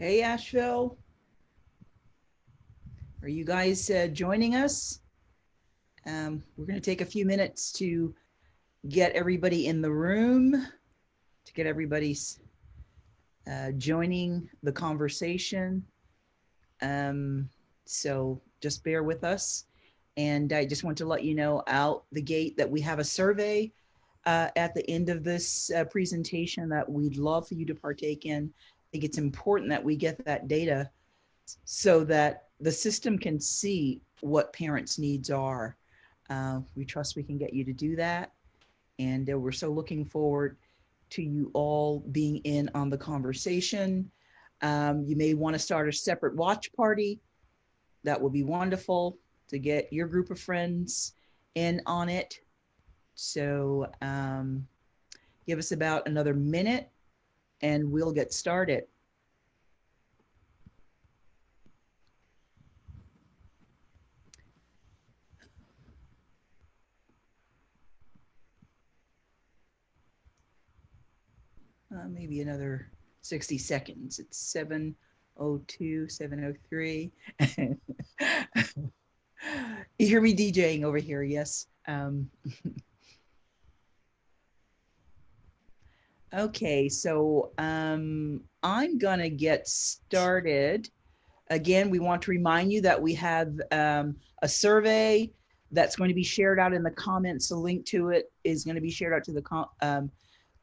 Hey, Asheville. Are you guys joining us? We're going to take a few minutes to get everybody in the room, to get everybody's joining the conversation. So just bear with us. And I just want to let you know out the gate that we have a survey at the end of this presentation that we'd love for you to partake in. I think it's important that we get that data so that the system can see what parents' needs are. We trust we can get you to do that. And we're so looking forward to you all being in on the conversation. You may want to start a separate watch party. That would be wonderful to get your group of friends in on it. So give us about another minute and we'll get started. Maybe another 60 seconds. It's 7:02, 7:03. You hear me DJing over here, yes. Okay, so I'm gonna get started. Again, we want to remind you that we have a survey that's going to be shared out in the comments. The link to it is going to be shared out to the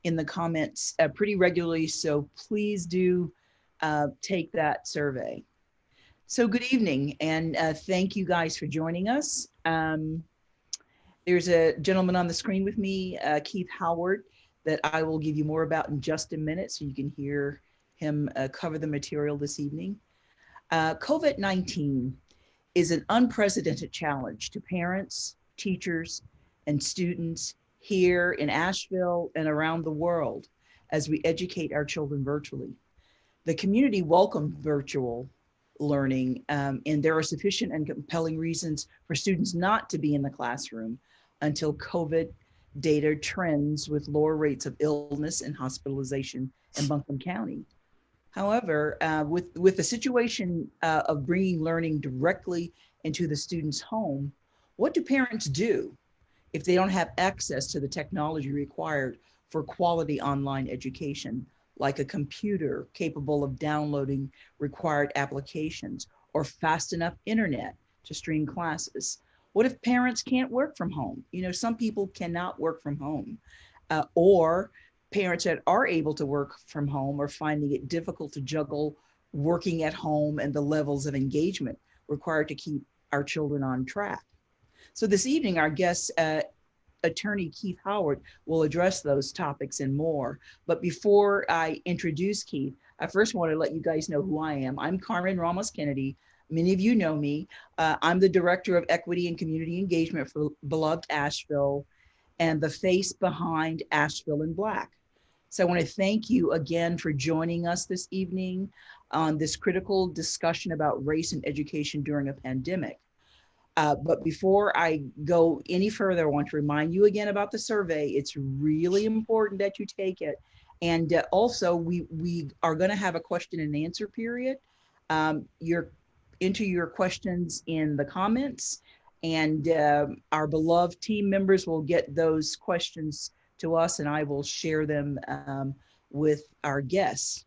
in the comments pretty regularly. So please do take that survey. So good evening, and thank you guys for joining us. There's a gentleman on the screen with me, Keith Howard, that I will give you more about in just a minute so you can hear him cover the material this evening. COVID-19 is an unprecedented challenge to parents, teachers, and students here in Asheville and around the world as we educate our children virtually. The community welcomed virtual learning, and there are sufficient and compelling reasons for students not to be in the classroom until COVID data trends with lower rates of illness and hospitalization in Buncombe County. However, with the situation of bringing learning directly into the student's home, what do parents do if they don't have access to the technology required for quality online education, like a computer capable of downloading required applications or fast enough internet to stream classes? What if parents can't work from home? You know, some people cannot work from home, or parents that are able to work from home are finding it difficult to juggle working at home and the levels of engagement required to keep our children on track. So this evening, our guest, attorney Keith Howard, will address those topics and more. But before I introduce Keith, I first want to let you guys know who I am. I'm Carmen Ramos Kennedy. Many of you know me. I'm the Director of Equity and Community Engagement for BeLoved Asheville and the face behind Asheville in Black. So I want to thank you again for joining us this evening on this critical discussion about race and education during a pandemic. But before I go any further, I want to remind you again about the survey. It's really important that you take it. And also, we are going to have a question and answer period. Enter your questions in the comments, and our beloved team members will get those questions to us, and I will share them with our guests.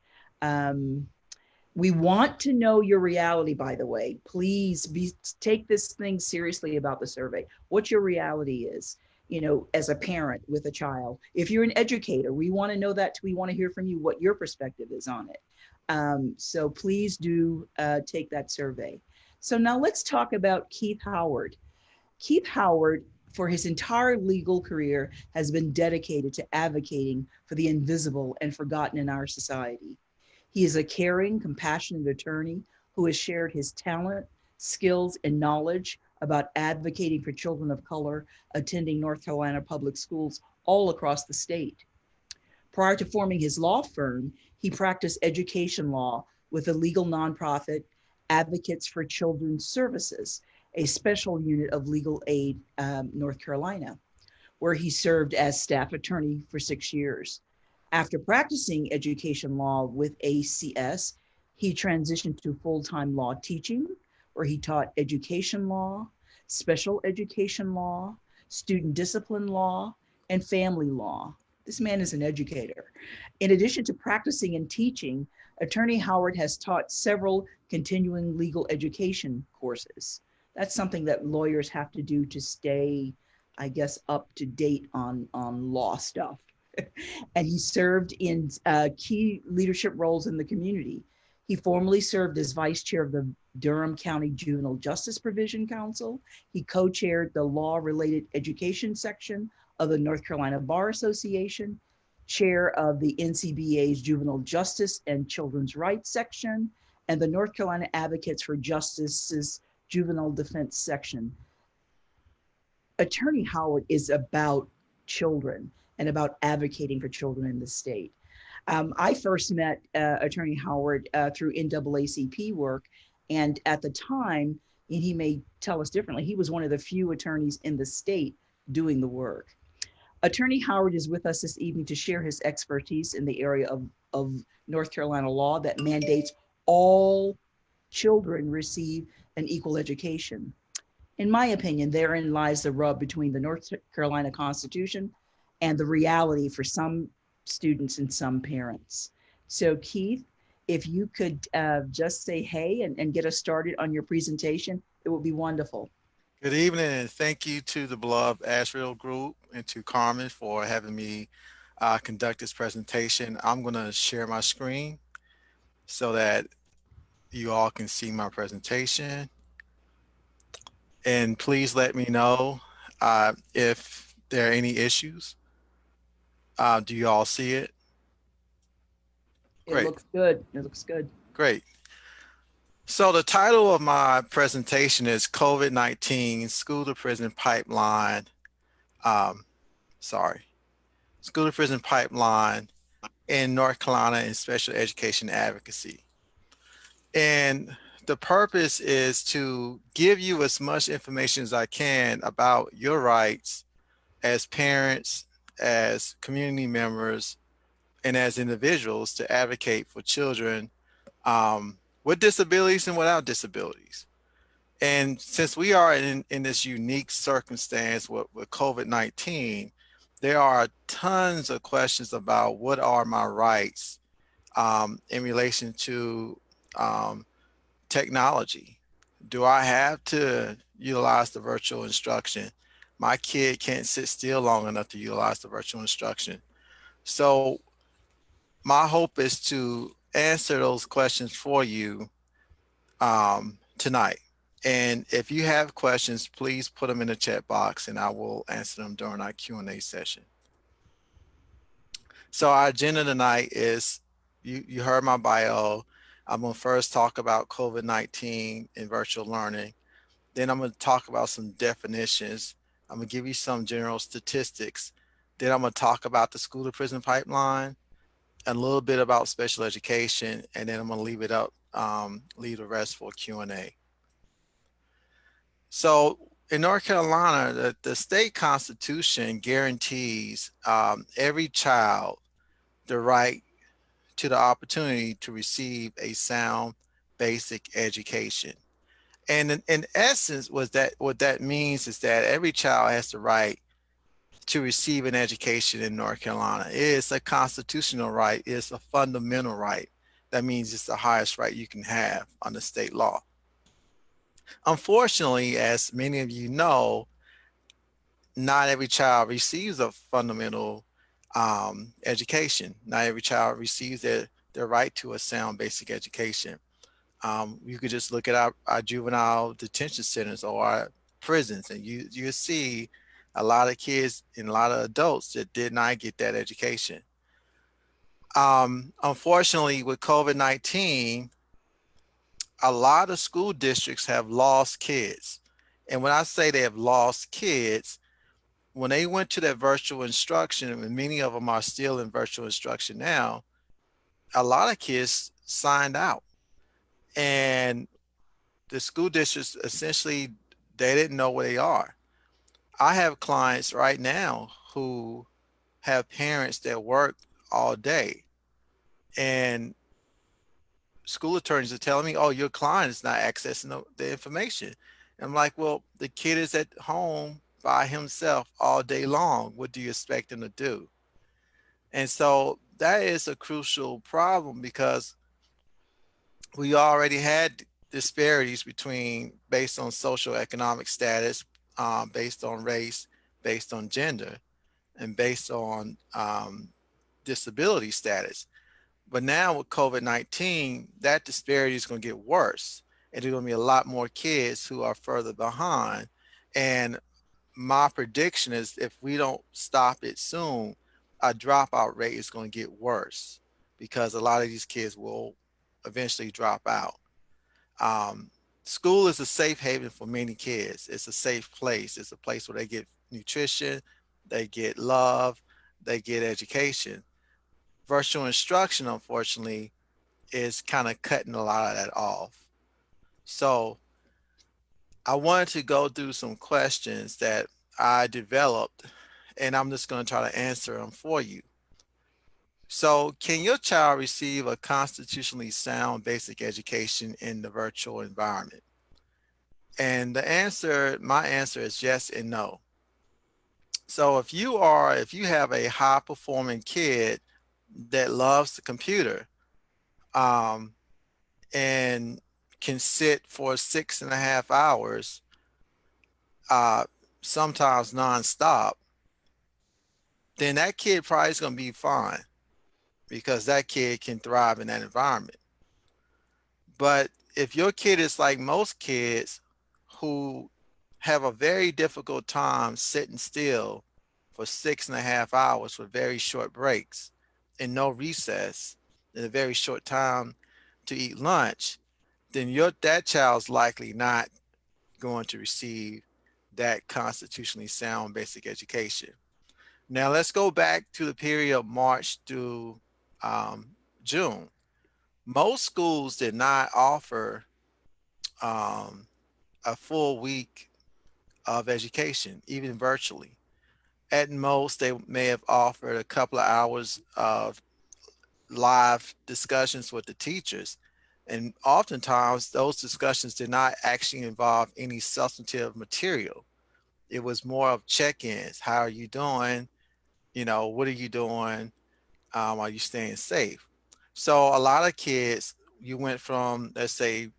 We want to know your reality, by the way. Please take this thing seriously about the survey. What your reality is, you know, as a parent with a child. If you're an educator, we want to know that too. We want to hear from you what your perspective is on it. So please do take that survey. So now let's talk about Keith Howard. Keith Howard, for his entire legal career, has been dedicated to advocating for the invisible and forgotten in our society. He is a caring, compassionate attorney who has shared his talent, skills, and knowledge about advocating for children of color attending North Carolina public schools all across the state. Prior to forming his law firm, he practiced education law with a legal nonprofit, Advocates for Children's Services, a special unit of legal aid, North Carolina, where he served as staff attorney for 6 years. After practicing education law with ACS, He transitioned to full-time law teaching, where he taught education law, special education law, student discipline law, and family law. This man is an educator. In addition to practicing and teaching, Attorney Howard has taught several continuing legal education courses. That's something that lawyers have to do to stay, I guess, up to date on law stuff. And he served in key leadership roles in the community. He formerly served as vice chair of the Durham County Juvenile Justice Provision Council. He co-chaired the law-related education section of the North Carolina Bar Association, chair of the NCBA's Juvenile Justice and Children's Rights section, and the North Carolina Advocates for Justice's Juvenile Defense section. Attorney Howard is about children and about advocating for children in the state. I first met Attorney Howard through NAACP work, and at the time, and he may tell us differently, he was one of the few attorneys in the state doing the work. Attorney Howard is with us this evening to share his expertise in the area of North Carolina law that mandates all children receive an equal education. In my opinion, therein lies the rub between the North Carolina Constitution and the reality for some students and some parents. So Keith, if you could just say hey and get us started on your presentation, it would be wonderful. Good evening, and thank you to the BeLoved Asheville group and to Carmen for having me conduct this presentation. I'm going to share my screen so that you all can see my presentation. And please let me know if there are any issues. Do you all see it? It Great. looks good. It looks good. Great. So the title of my presentation is COVID-19 School to Prison Pipeline. School to Prison Pipeline in North Carolina and Special Education Advocacy. And the purpose is to give you as much information as I can about your rights as parents, as community members, and as individuals to advocate for children with disabilities and without disabilities. And since we are in this unique circumstance with COVID-19, there are tons of questions about what are my rights in relation to technology. Do I have to utilize the virtual instruction? My kid can't sit still long enough to utilize the virtual instruction. So my hope is to answer those questions for you tonight. And if you have questions, please put them in the chat box and I will answer them during our Q&A session. So our agenda tonight is, you heard my bio. I'm gonna first talk about COVID-19 and virtual learning. Then I'm gonna talk about some definitions. I'm gonna give you some general statistics. Then I'm gonna talk about the school to prison pipeline, a little bit about special education, and then I'm gonna leave it up, leave the rest for Q&A. So in North Carolina, the state constitution guarantees every child the right to the opportunity to receive a sound basic education. And in essence, what that means is that every child has the right to receive an education in North Carolina. It's a constitutional right. It's a fundamental right. That means it's the highest right you can have under state law. Unfortunately, as many of you know, not every child receives a fundamental education. Not every child receives their right to a sound basic education. You could just look at our juvenile detention centers or our prisons, and you see a lot of kids and a lot of adults that did not get that education. Unfortunately, with COVID-19, a lot of school districts have lost kids. And when I say they have lost kids, when they went to that virtual instruction, and many of them are still in virtual instruction now, a lot of kids signed out. And the school districts essentially, they didn't know where they are. I have clients right now who have parents that work all day, and school attorneys are telling me, oh, your client is not accessing the information. And I'm like, well, the kid is at home by himself all day long. What do you expect him to do? And so that is a crucial problem because we already had disparities between based on social economic status, based on race, based on gender, and based on disability status. But now with COVID-19, that disparity is going to get worse. And there's going to be a lot more kids who are further behind. And my prediction is if we don't stop it soon, our dropout rate is going to get worse because a lot of these kids will eventually drop out. Um, School is a safe haven for many kids. It's a safe place. It's a place where they get nutrition, they get love, they get education. Virtual instruction, unfortunately, is kind of cutting a lot of that off. So I wanted to go through some questions that I developed, and I'm just going to try to answer them for you. So, can your child receive a constitutionally sound basic education in the virtual environment? And my answer is yes and no. So if you have a high performing kid that loves the computer, um, and can sit for 6.5 hours, uh, sometimes nonstop, then that kid probably is going to be fine because that kid can thrive in that environment. But if your kid is like most kids who have a very difficult time sitting still for 6.5 hours with very short breaks and no recess and a very short time to eat lunch, then that child's likely not going to receive that constitutionally sound basic education. Now let's go back to the period of March through June. Most schools did not offer um, a full week of education, even virtually. At most, they may have offered a couple of hours of live discussions with the teachers. And oftentimes, those discussions did not actually involve any substantive material. It was more of check-ins. How are you doing? What are you doing? Are you staying safe? So a lot of kids, you went from, let's say,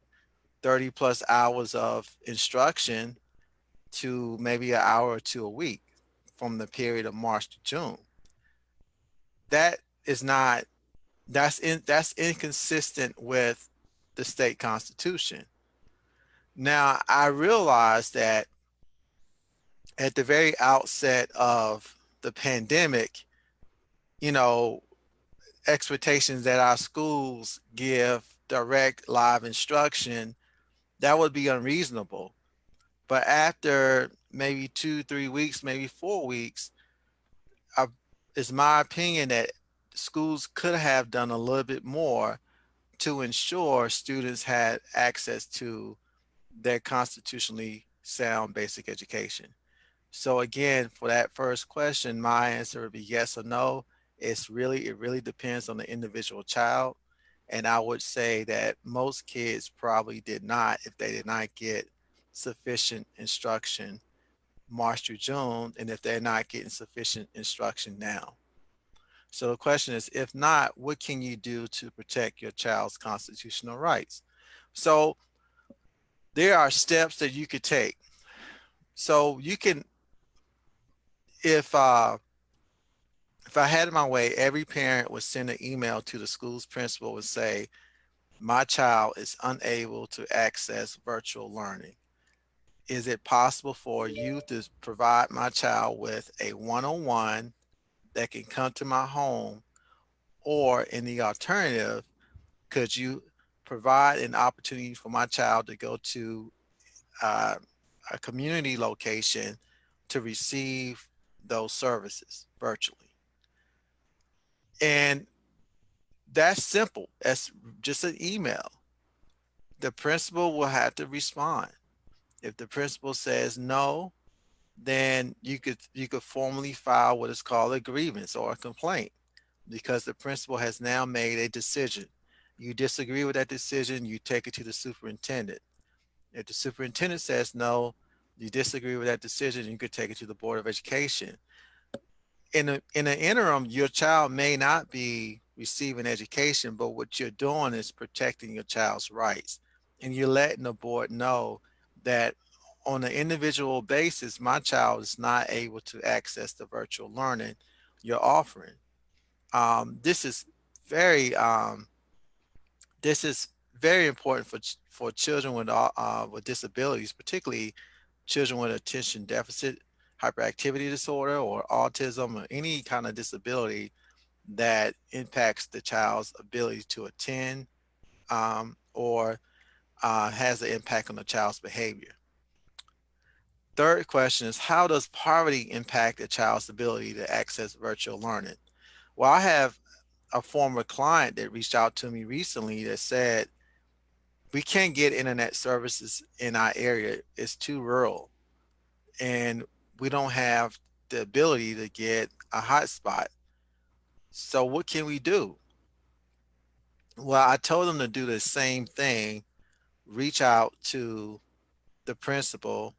30 plus hours of instruction to maybe an hour or two a week from the period of March to June. That is not, that's inconsistent with the state constitution. Now, I realize that at the very outset of the pandemic, you know, expectations that our schools give direct live instruction, that would be unreasonable. But after maybe 2, 3 weeks, maybe 4 weeks, I, it's my opinion that schools could have done a little bit more to ensure students had access to their constitutionally sound basic education. So again, for that first question, my answer would be yes or no. It really depends on the individual child. And I would say that most kids probably did not, if they did not get sufficient instruction March through June, and if they're not getting sufficient instruction now. So the question is, if not, what can you do to protect your child's constitutional rights? So there are steps that you could take. So you can, if uh, if I had it my way, every parent would send an email to the school's principal and say, my child is unable to access virtual learning. Is it possible for you to provide my child with a one-on-one that can come to my home? Or in the alternative, could you provide an opportunity for my child to go to uh, a community location to receive those services virtually? And that's simple. That's just an email. The principal will have to respond. If the principal says no, then you could formally file what is called a grievance or a complaint because the principal has now made a decision. You disagree with that decision, you take it to the superintendent. If the superintendent says no, you disagree with that decision, you could take it to the Board of Education. In the interim, your child may not be receiving education, but what you're doing is protecting your child's rights. And you're letting the board know that on an individual basis, my child is not able to access the virtual learning you're offering. This is very this is very important for children with disabilities, particularly children with attention deficit hyperactivity disorder or autism or any kind of disability that impacts the child's ability to attend, or has an impact on the child's behavior. Third question is, how does poverty impact a child's ability to access virtual learning? Well, I have a former client that reached out to me recently that said, we can't get internet services in our area. It's too rural, and we don't have the ability to get a hotspot. So what can we do? Well, I told them to do the same thing, reach out to the principal,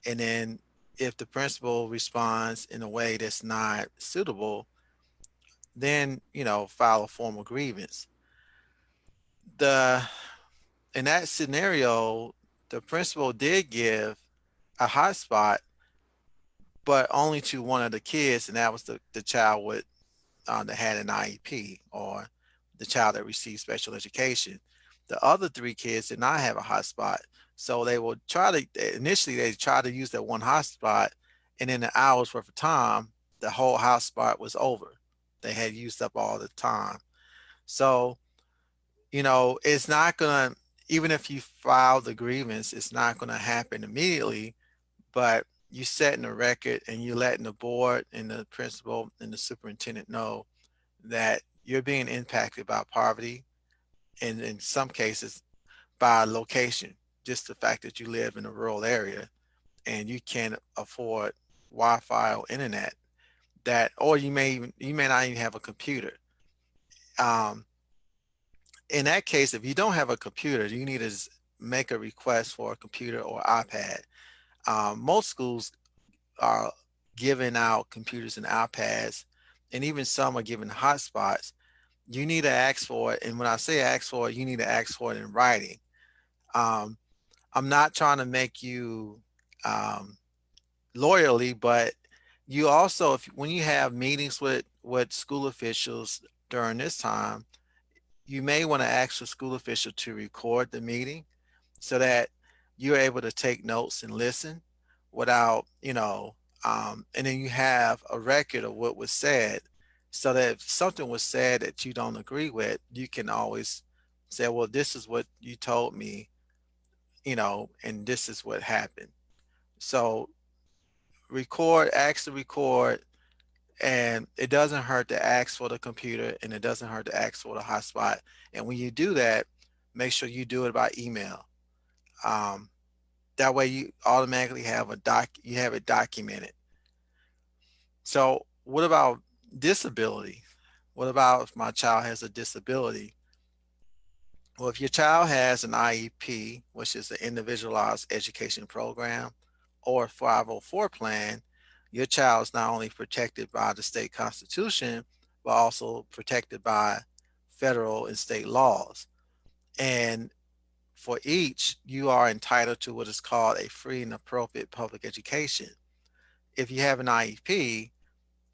and then if the principal responds in a way that's not suitable, then, file a formal grievance. The In that scenario, the principal did give a hotspot, but only to one of the kids, and that was the child with that had an IEP, or the child that received special education. The other three kids did not have a hotspot. So they will try to, initially, they try to use that one hotspot, and in the hours worth of time, the whole hotspot was over. They had used up all the time. So, it's not going to, even if you file the grievance, it's not going to happen immediately, but you setting a record and you letting the board and the principal and the superintendent know that you're being impacted by poverty, and in some cases by location, just the fact that you live in a rural area and you can't afford Wi-Fi or internet, that, or you may not even have a computer. um, in that case, if you don't have a computer, you need to make a request for a computer or iPad. Most schools are giving out computers and iPads, and even some are giving hotspots. You need to ask for it. And when I say ask for it, you need to ask for it in writing. Um, I'm not trying to make you um, loyally, but you also, if when you have meetings with school officials during this time, you may want to ask the school official to record the meeting so that you're able to take notes and listen without, and then you have a record of what was said, so that if something was said that you don't agree with, you can always say, well, this is what you told me, and this is what happened. So ask to record, and it doesn't hurt to ask for the computer, and it doesn't hurt to ask for the hotspot. And when you do that, make sure you do it by email. Um, that way you automatically you have it documented. So what about disability? What about if my child has a disability? Well, if your child has an IEP, which is an individualized education program, or a 504 plan, your child is not only protected by the state constitution, but also protected by federal and state laws. And for each, you are entitled to what is called a free and appropriate public education. If you have an IEP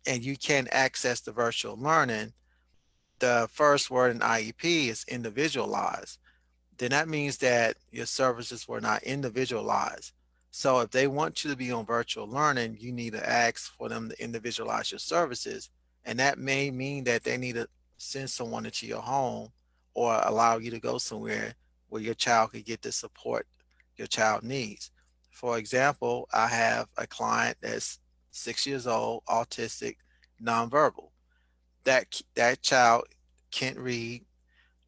and you can't access the virtual learning, the first word in IEP is individualized. Then that means that your services were not individualized. So if they want you to be on virtual learning, you need to ask for them to individualize your services. And that may mean that they need to send someone into your home or allow you to go somewhere where your child could get the support your child needs. For example, I have a client that's 6 years old, autistic, nonverbal. That child can't read,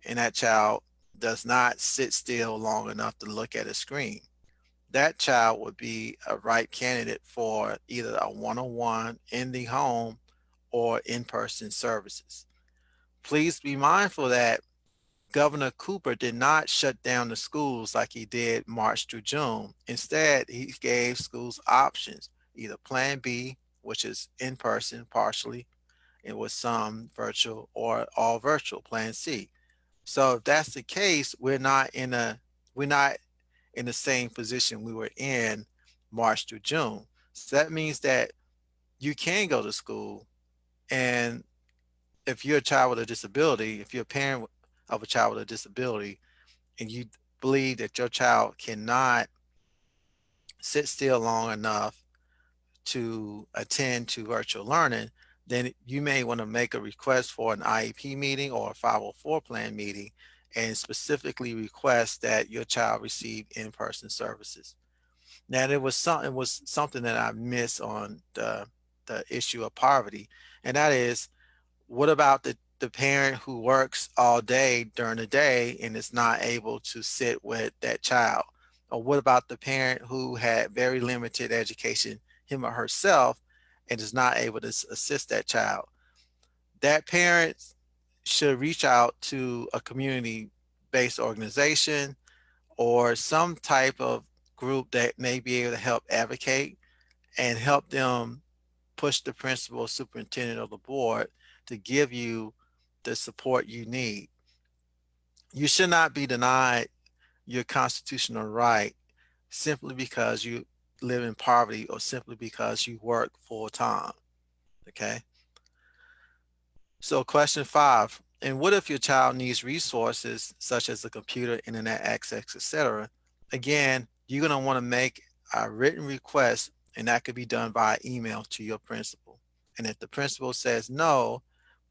and that child does not sit still long enough to look at a screen. That child would be a right candidate for either a one-on-one in the home or in-person services. Please be mindful that Governor Cooper did not shut down the schools like he did March through June. Instead, he gave schools options, either Plan B, which is in person partially, and with some virtual, or all virtual, Plan C. So if that's the case, we're not in the same position we were in March through June. So that means that you can go to school, and if you're a child with a disability, if you're a parent of a child with a disability, and you believe that your child cannot sit still long enough to attend to virtual learning, then you may want to make a request for an IEP meeting or a 504 plan meeting and specifically request that your child receive in-person services. Now, it was something that I missed on the issue of poverty, and that is, what about the parent who works all day during the day and is not able to sit with that child? Or what about the parent who had very limited education, him or herself, and is not able to assist that child? That parent should reach out to a community-based organization or some type of group that may be able to help advocate and help them push the principal or superintendent of the board to give you the support you need. You should not be denied your constitutional right simply because you live in poverty or simply because you work full time. Okay. So question 5, and what if your child needs resources such as a computer, internet access, etc.? Again, you're going to want to make a written request, and that could be done by email to your principal. And if the principal says no,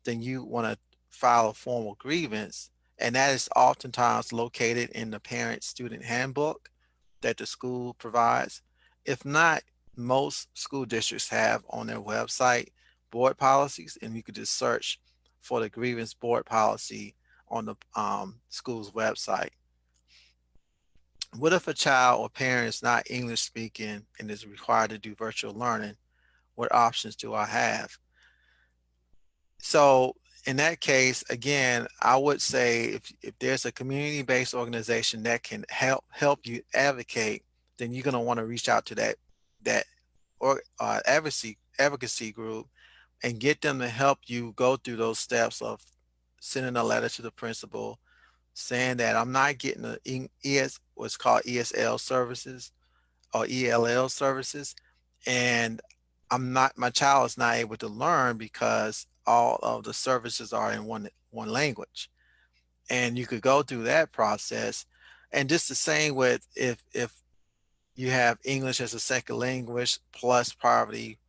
then you want to file a formal grievance, and that is oftentimes located in the parent student handbook that the school provides. If not, most school districts have on their website board policies, and you could just search for the grievance board policy on the school's website. What if a child or parent is not English speaking and is required to do virtual learning? What options do I have? So in that case, again, I would say if there's a community-based organization that can help you advocate, then you're going to want to reach out to that or advocacy group and get them to help you go through those steps of sending a letter to the principal saying that I'm not getting the what's called ESL services or ELL services, and my child is not able to learn because all of the services are in one language. And you could go through that process. And just the same with if you have English as a second language plus poverty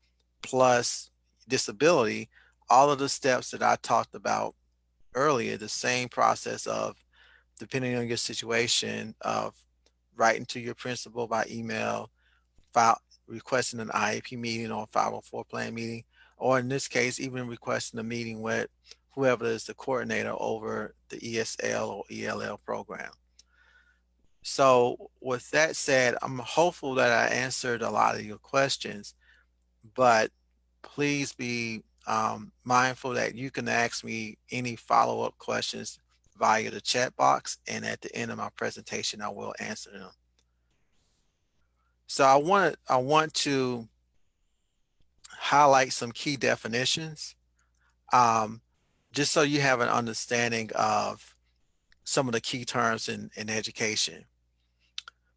plus disability, all of the steps that I talked about earlier, the same process of, depending on your situation, of writing to your principal by email, file, requesting an IEP meeting or 504 plan meeting, or in this case, even requesting a meeting with whoever is the coordinator over the ESL or ELL program. So with that said, I'm hopeful that I answered a lot of your questions, but please be mindful that you can ask me any follow-up questions via the chat box, and at the end of my presentation, I will answer them. So I want to highlight some key definitions, um, just so you have an understanding of some of the key terms in education.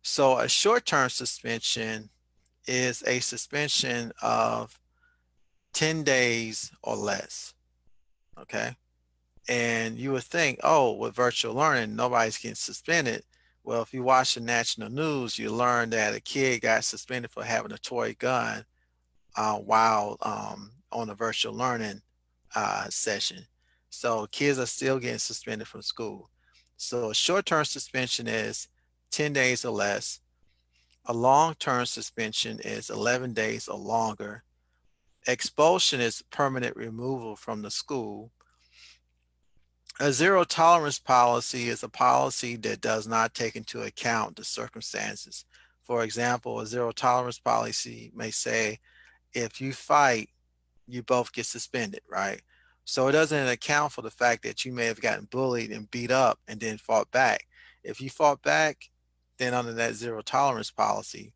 So a short-term suspension is a suspension of 10 days or less, okay? And you would think, oh, with virtual learning, nobody's getting suspended. Well, if you watch the national news, you learn that a kid got suspended for having a toy gun while on a virtual learning session. So kids are still getting suspended from school. So a short-term suspension is 10 days or less. A long-term suspension is 11 days or longer. Expulsion is permanent removal from the school. A zero tolerance policy is a policy that does not take into account the circumstances. For example, a zero tolerance policy may say, if you fight, you both get suspended, right? So it doesn't account for the fact that you may have gotten bullied and beat up and then fought back. If you fought back, then under that zero tolerance policy,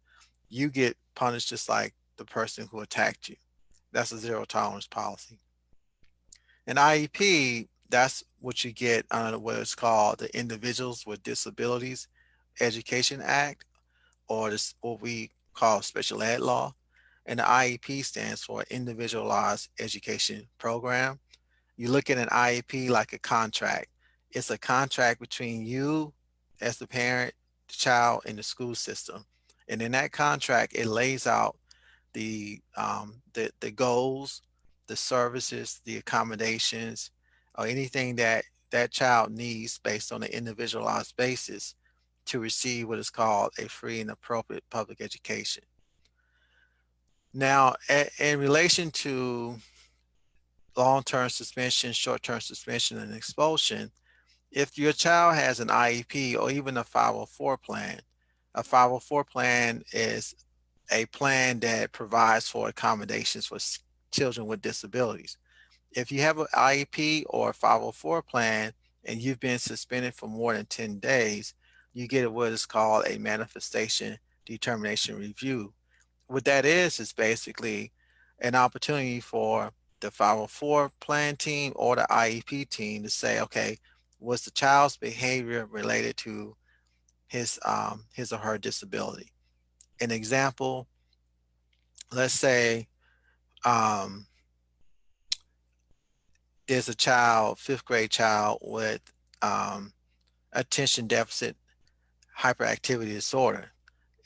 you get punished just like the person who attacked you. That's a zero tolerance policy. An IEP, that's what you get under what is called the Individuals with Disabilities Education Act, or this what we call special ed law. And the IEP stands for Individualized Education Program. You look at an IEP like a contract. It's a contract between you as the parent, the child, and the school system. And in that contract, it lays out the goals, the services, the accommodations, or anything that that child needs based on an individualized basis to receive what is called a free and appropriate public education. Now, in relation to long-term suspension, short-term suspension, and expulsion, if your child has an IEP or even a 504 plan, a 504 plan is a plan that provides for accommodations for children with disabilities. If you have an IEP or a 504 plan and you've been suspended for more than 10 days, you get what is called a manifestation determination review. What that is basically an opportunity for the 504 plan team or the IEP team to say, okay, was the child's behavior related to his or her disability? An example, let's say um, there's a child, fifth grade child with um, attention deficit hyperactivity disorder,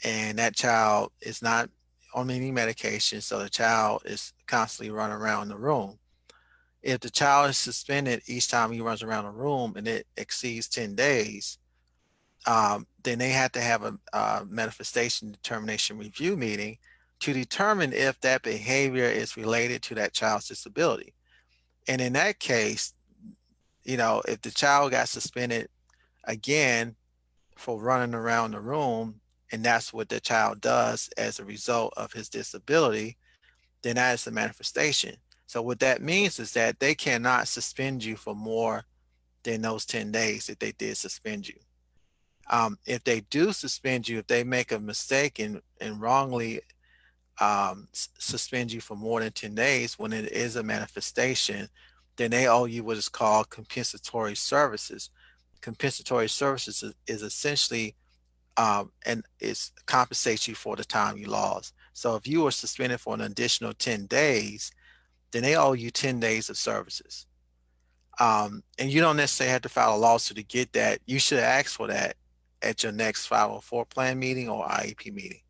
and that child is not on any medication, so the child is constantly running around the room. If the child is suspended each time he runs around the room and it exceeds 10 days, then they have to have a manifestation determination review meeting to determine if that behavior is related to that child's disability. And in that case, if the child got suspended again for running around the room, and that's what the child does as a result of his disability, then that is the manifestation. So what that means is that they cannot suspend you for more than those 10 days that they did suspend you. If they do suspend you, if they make a mistake and wrongly suspend you for more than 10 days when it is a manifestation, then they owe you what is called compensatory services. Compensatory services is essentially and it compensates you for the time you lost. So if you were suspended for an additional 10 days, then they owe you 10 days of services. And you don't necessarily have to file a lawsuit to get that. You should ask for that at your next 504 plan meeting or IEP meeting.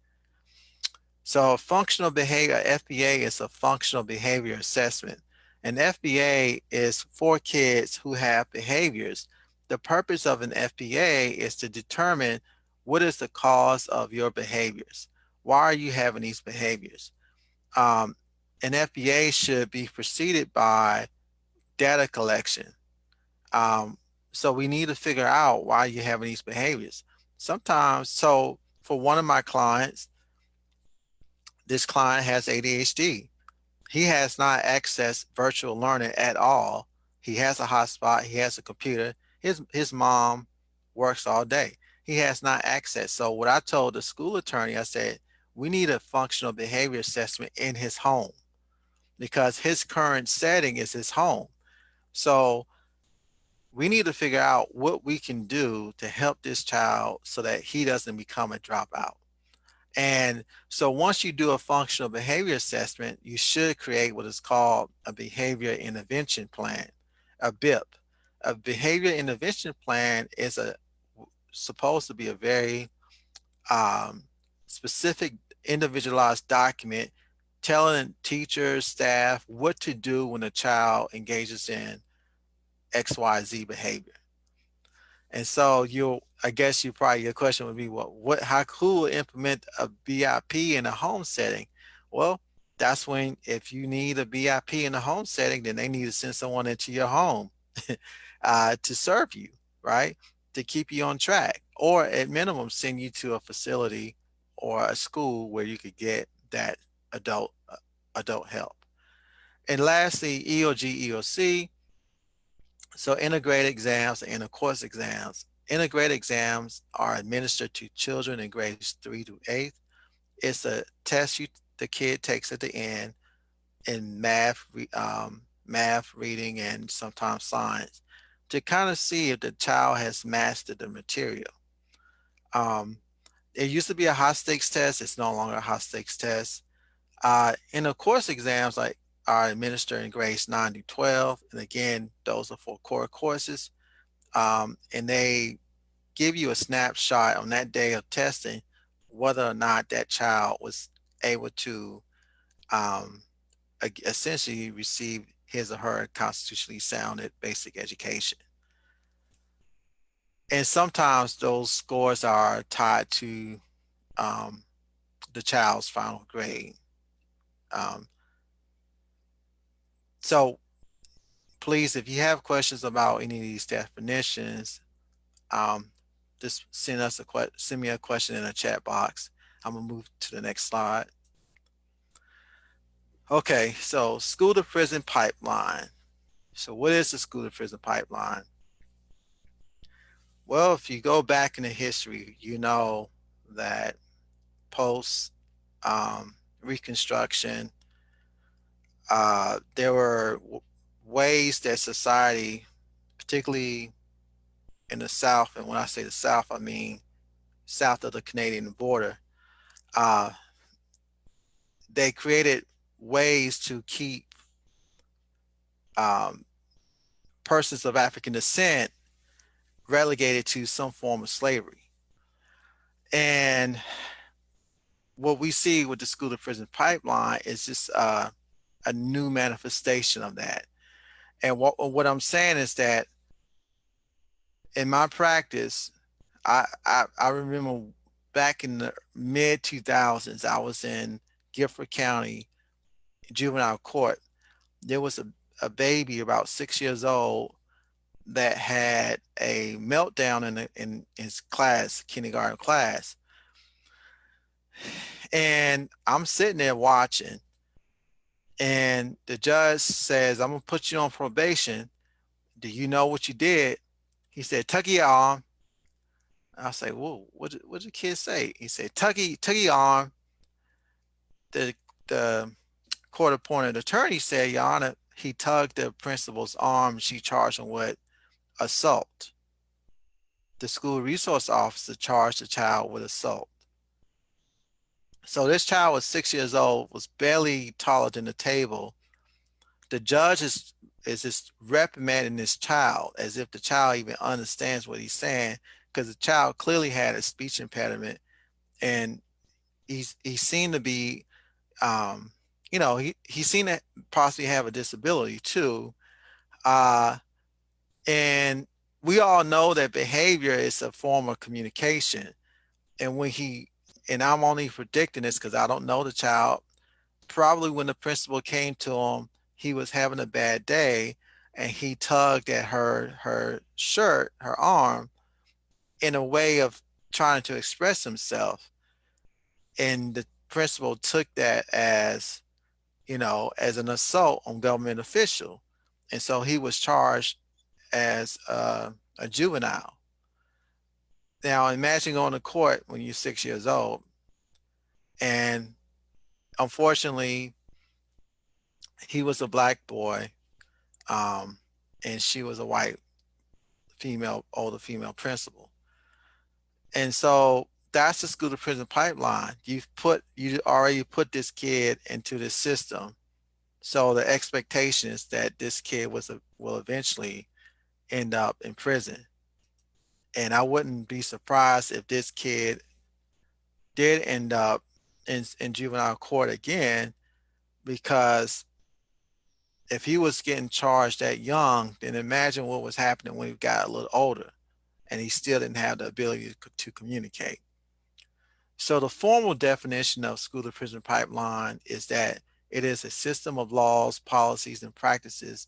So functional behavior, FBA, is a functional behavior assessment. An FBA is for kids who have behaviors. The purpose of an FBA is to determine what is the cause of your behaviors. Why are you having these behaviors? Um, an FBA should be preceded by data collection. Um, so we need to figure out why you're having these behaviors. Sometimes, so for one of my clients, this client has ADHD. He has not accessed virtual learning at all. He has a hotspot, he has a computer. His mom works all day. He has not accessed. So what I told the school attorney, I said, we need a functional behavior assessment in his home because his current setting is his home. So we need to figure out what we can do to help this child so that he doesn't become a dropout. And so once you do a functional behavior assessment, you should create what is called a behavior intervention plan, a BIP. A behavior intervention plan is supposed to be a very specific, individualized document telling teachers, staff what to do when a child engages in XYZ behavior. And so I guess your question would be, how cool implement a BIP in a home setting? Well, that's when, if you need a BIP in a home setting, then they need to send someone into your home to serve you, right? To keep you on track, or at minimum, send you to a facility or a school where you could get that adult help. And lastly, EOG, EOC. So integrated exams and inter-course exams. Integrated exams are administered to children in grades 3 to 8. It's a test the kid takes at the end in math, reading, and sometimes science to kind of see if the child has mastered the material. Um, it used to be a high stakes test. It's no longer a high stakes test. Inner course exams are administered in grades 9 to 12. And again, those are for core courses. And they give you a snapshot on that day of testing whether or not that child was able to um, essentially receive his or her constitutionally sounded basic education. And sometimes those scores are tied to um, the child's final grade. Um, so please, if you have questions about any of these definitions, um, just send me a question in a chat box. I'm gonna move to the next slide. Okay, so school to prison pipeline. So what is the school to prison pipeline? Well, if you go back in the history, you know that post Reconstruction, there were ways that society, particularly in the South, and when I say the South, I mean south of the Canadian border, uh, they created ways to keep um, persons of African descent relegated to some form of slavery. And what we see with the school to prison pipeline is just a new manifestation of that. And what I'm saying is that in my practice, I remember back in the mid 2000s, I was in Guilford County juvenile court. There was a baby about 6 years old that had a meltdown in his class, kindergarten class. And I'm sitting there watching, and the judge says, "I'm gonna put you on probation. Do you know what you did?" He said, "Tuck your arm." I say, "Whoa, what did the kid say?" He said, "Tuck your arm." The court appointed attorney said, "Your Honor, he tugged the principal's arm. She charged him with assault." The school resource officer charged the child with assault. So this child was 6 years old, was barely taller than the table. The judge is just reprimanding this child as if the child even understands what he's saying, because the child clearly had a speech impediment, and he seemed to be, he seemed to possibly have a disability too. Uh, and we all know that behavior is a form of communication. And and I'm only predicting this because I don't know the child, probably when the principal came to him, he was having a bad day, and he tugged at her shirt, her arm, in a way of trying to express himself. And the principal took that as, as an assault on government official. And so he was charged as a juvenile. Now imagine going to court when you're 6 years old, and unfortunately he was a black boy, um, and she was a white older female principal. And so that's the school to prison pipeline. You already put this kid into the system. So the expectation is that this kid will eventually end up in prison. And I wouldn't be surprised if this kid did end up in juvenile court again, because if he was getting charged that young, then imagine what was happening when he got a little older and he still didn't have the ability to communicate. So the formal definition of school to prison pipeline is that it is a system of laws, policies, and practices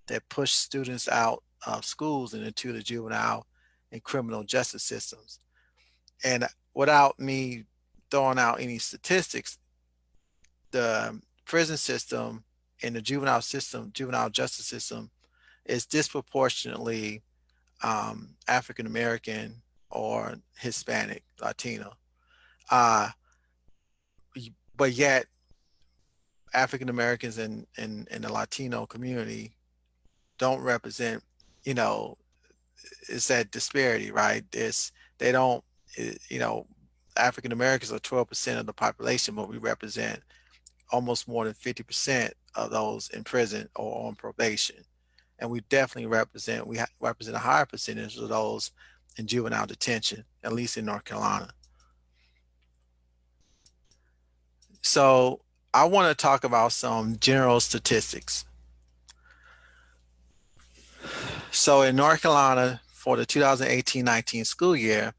that push students out of schools and into the juvenile and criminal justice systems. And without me throwing out any statistics, the prison system in the juvenile system, juvenile justice system, is disproportionately African American or Hispanic, Latino. Uh, but yet African Americans and the Latino community don't represent, you know, it's that disparity, right? It's they don't, you know, African Americans are 12% of the population, but we represent almost more than 50% of those in prison or on probation. And we definitely represent, represent a higher percentage of those in juvenile detention, at least in North Carolina. So I want to talk about some general statistics. So in North Carolina for the 2018-19 school year,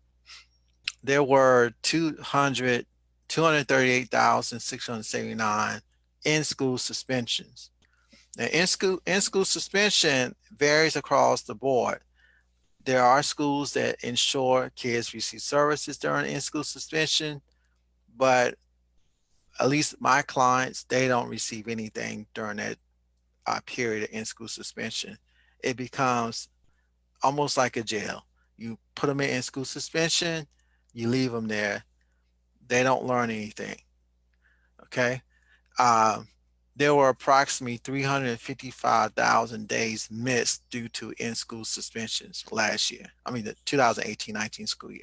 there were 238,679 in-school suspensions. Now, in-school suspension varies across the board. There are schools that ensure kids receive services during in-school suspension, but at least my clients, they don't receive anything during that period of in-school suspension. It becomes almost like a jail. You put them in school suspension, you leave them there. They don't learn anything. Okay. Um, there were approximately 355,000 days missed due to in-school suspensions last year. I mean, the 2018-19 school year.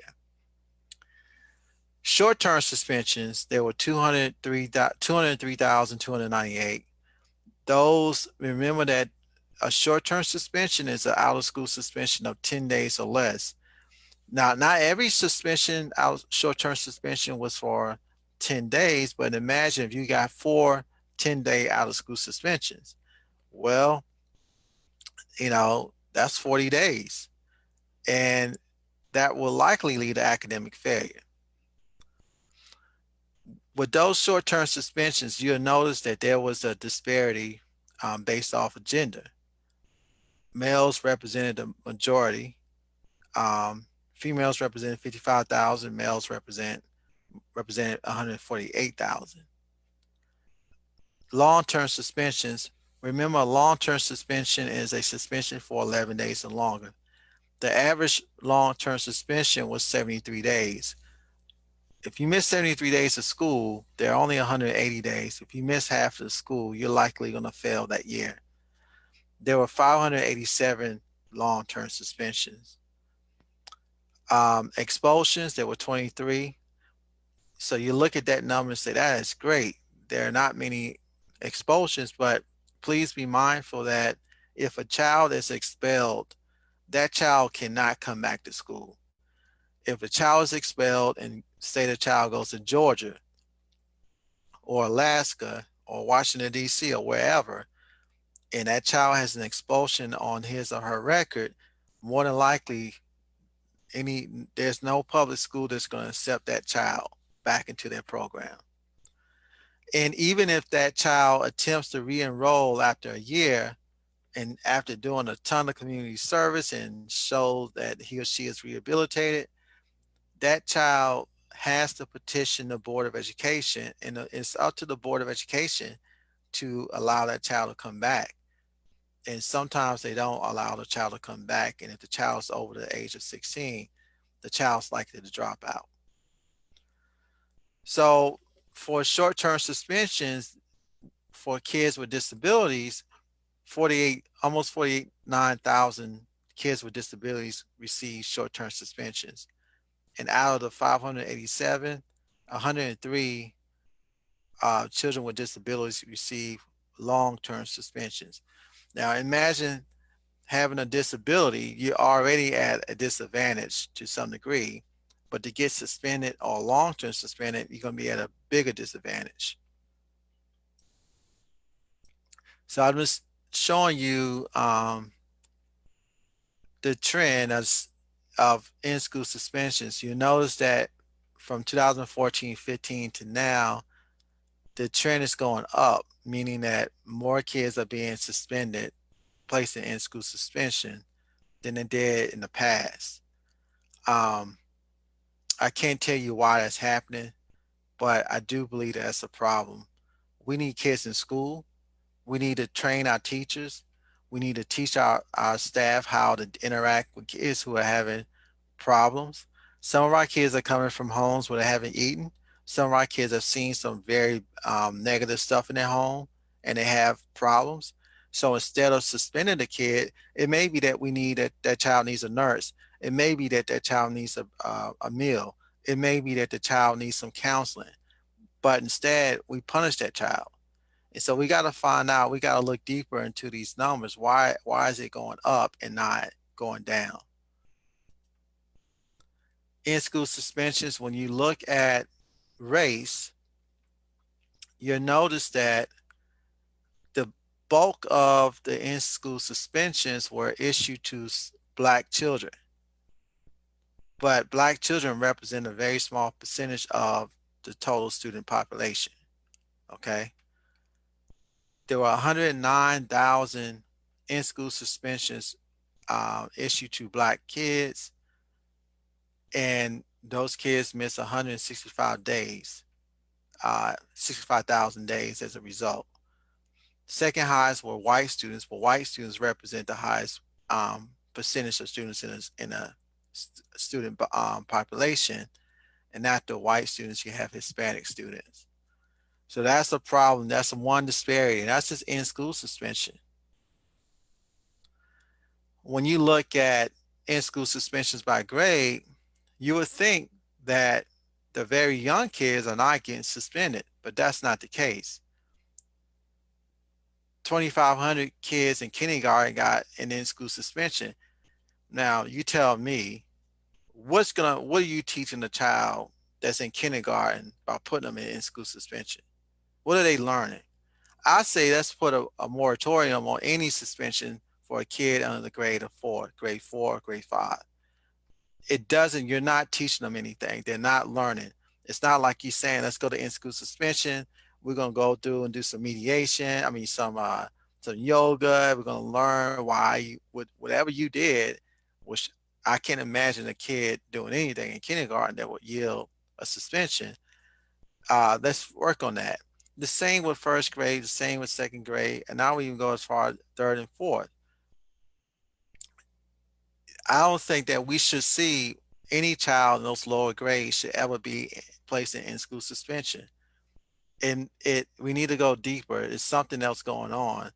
Short-term suspensions, there were 203,298. Those, remember that a short-term suspension is an out-of-school suspension of 10 days or less. Now, not every suspension, short-term suspension was for 10 days, but imagine if you got 4 10-day out-of-school suspensions. Well, you know, that's 40 days. And that will likely lead to academic failure. With those short-term suspensions, you'll notice that there was a disparity based off of gender. Males represented the majority. Females represented 55,000. Males represented 148,000. Long-term suspensions. Remember, a long-term suspension is a suspension for 11 days or longer. The average long-term suspension was 73 days. If you miss 73 days of school, there are only 180 days. If you miss half of the school, you're likely going to fail that year. There were 587 long-term suspensions. Expulsions, there were 23. So you look at that number and say, that is great. There are not many expulsions, but please be mindful that if a child is expelled, that child cannot come back to school. If a child is expelled and say the child goes to Georgia or Alaska or Washington, D.C. or wherever, and that child has an expulsion on his or her record, more than likely there's no public school that's going to accept that child back into their program. And even if that child attempts to re-enroll after a year and after doing a ton of community service and shows that he or she is rehabilitated, that child has to petition the Board of Education, and it's up to the Board of Education to allow that child to come back. And sometimes they don't allow the child to come back. And if the child's over the age of 16, the child's likely to drop out. So for short-term suspensions for kids with disabilities, almost 49,000 kids with disabilities receive short-term suspensions. And out of the 587, 103 children with disabilities receive long-term suspensions. Now imagine having a disability, you're already at a disadvantage to some degree, but to get suspended or long-term suspended, you're going to be at a bigger disadvantage. So I'm just showing you the trend of in-school suspensions. You notice that from 2014-15 to now, the trend is going up, meaning that more kids are being suspended, placed in in-school suspension than they did in the past. I can't tell you why that's happening, but I do believe that's a problem. We need kids in school. We need to train our teachers. We need to teach our staff how to interact with kids who are having problems. Some of our kids are coming from homes where they haven't eaten. Some of our kids have seen some very negative stuff in their home and they have problems. So instead of suspending the kid, it may be that we need that child needs a nurse. It may be that that child needs a meal. It may be that the child needs some counseling. But instead, we punish that child. And so we got to find out, we got to look deeper into these numbers. Why is it going up and not going down? In school suspensions, when you look at race, you'll notice that the bulk of the in school suspensions were issued to Black children. But Black children represent a very small percentage of the total student population. Okay. There were 109,000 in school suspensions issued to Black kids, and those kids missed 165 days, 65,000 days as a result. Second highest were white students, but white students represent the highest percentage of students in a student population. And after white students, you have Hispanic students. So that's a problem. That's one disparity, and that's just in school suspension. When you look at in school suspensions by grade, you would think that the very young kids are not getting suspended, but that's not the case. 2,500 kids in kindergarten got an in-school suspension. Now you tell me, what are you teaching a child that's in kindergarten about putting them in in-school suspension? What are they learning? I say let's put a moratorium on any suspension for a kid under the grade of grade 4, grade 5. It doesn't, you're not teaching them anything. They're not learning. It's not like you saying, let's go to in-school suspension. We're going to go through and do some mediation. I mean, some yoga. We're going to learn why whatever you did, which I can't imagine a kid doing anything in kindergarten that would yield a suspension. Let's work on that. The same with first grade, the same with second grade, and now we even go as far as third and fourth. I don't think that we should see any child in those lower grades should ever be placed in school suspension. And we need to go deeper. It's something else going on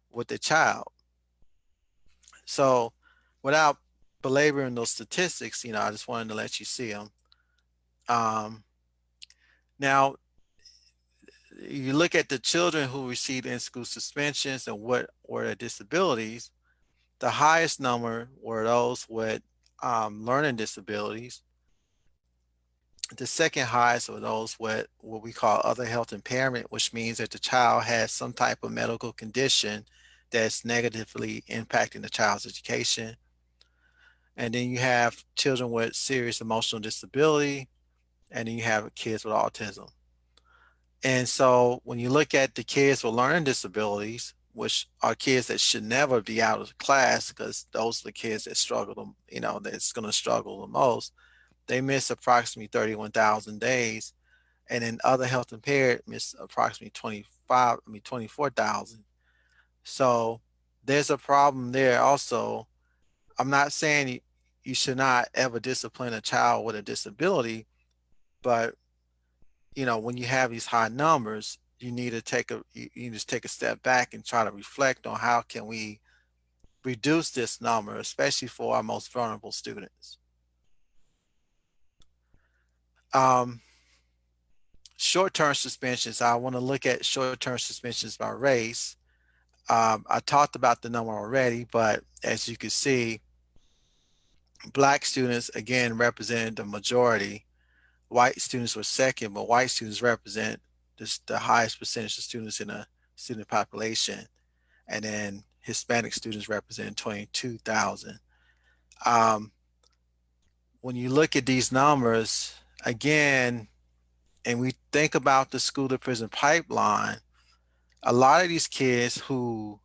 with the child. So without belaboring those statistics, I just wanted to let you see them. Now, you look at the children who received in-school suspensions and what were their disabilities. The highest number were those with learning disabilities. The second highest were those with what we call other health impairment, which means that the child has some type of medical condition that's negatively impacting the child's education. And then you have children with serious emotional disability, and then you have kids with autism. And so when you look at the kids with learning disabilities, which are kids that should never be out of class because those are the kids that struggle, that's going to struggle the most, they miss approximately 31,000 days. And then other health impaired miss approximately 24,000. So there's a problem there also. I'm not saying you should not ever discipline a child with a disability, but when you have these high numbers, you need to take a step back and try to reflect on how can we reduce this number, especially for our most vulnerable students. Short-term suspensions. I want to look at short-term suspensions by race. I talked about the number already, but as you can see, Black students again represented the majority. White students were second, but white students represent the highest percentage of students in a student population. And then Hispanic students represent 22,000. When you look at these numbers, again, and we think about the school to prison pipeline, a lot of these kids who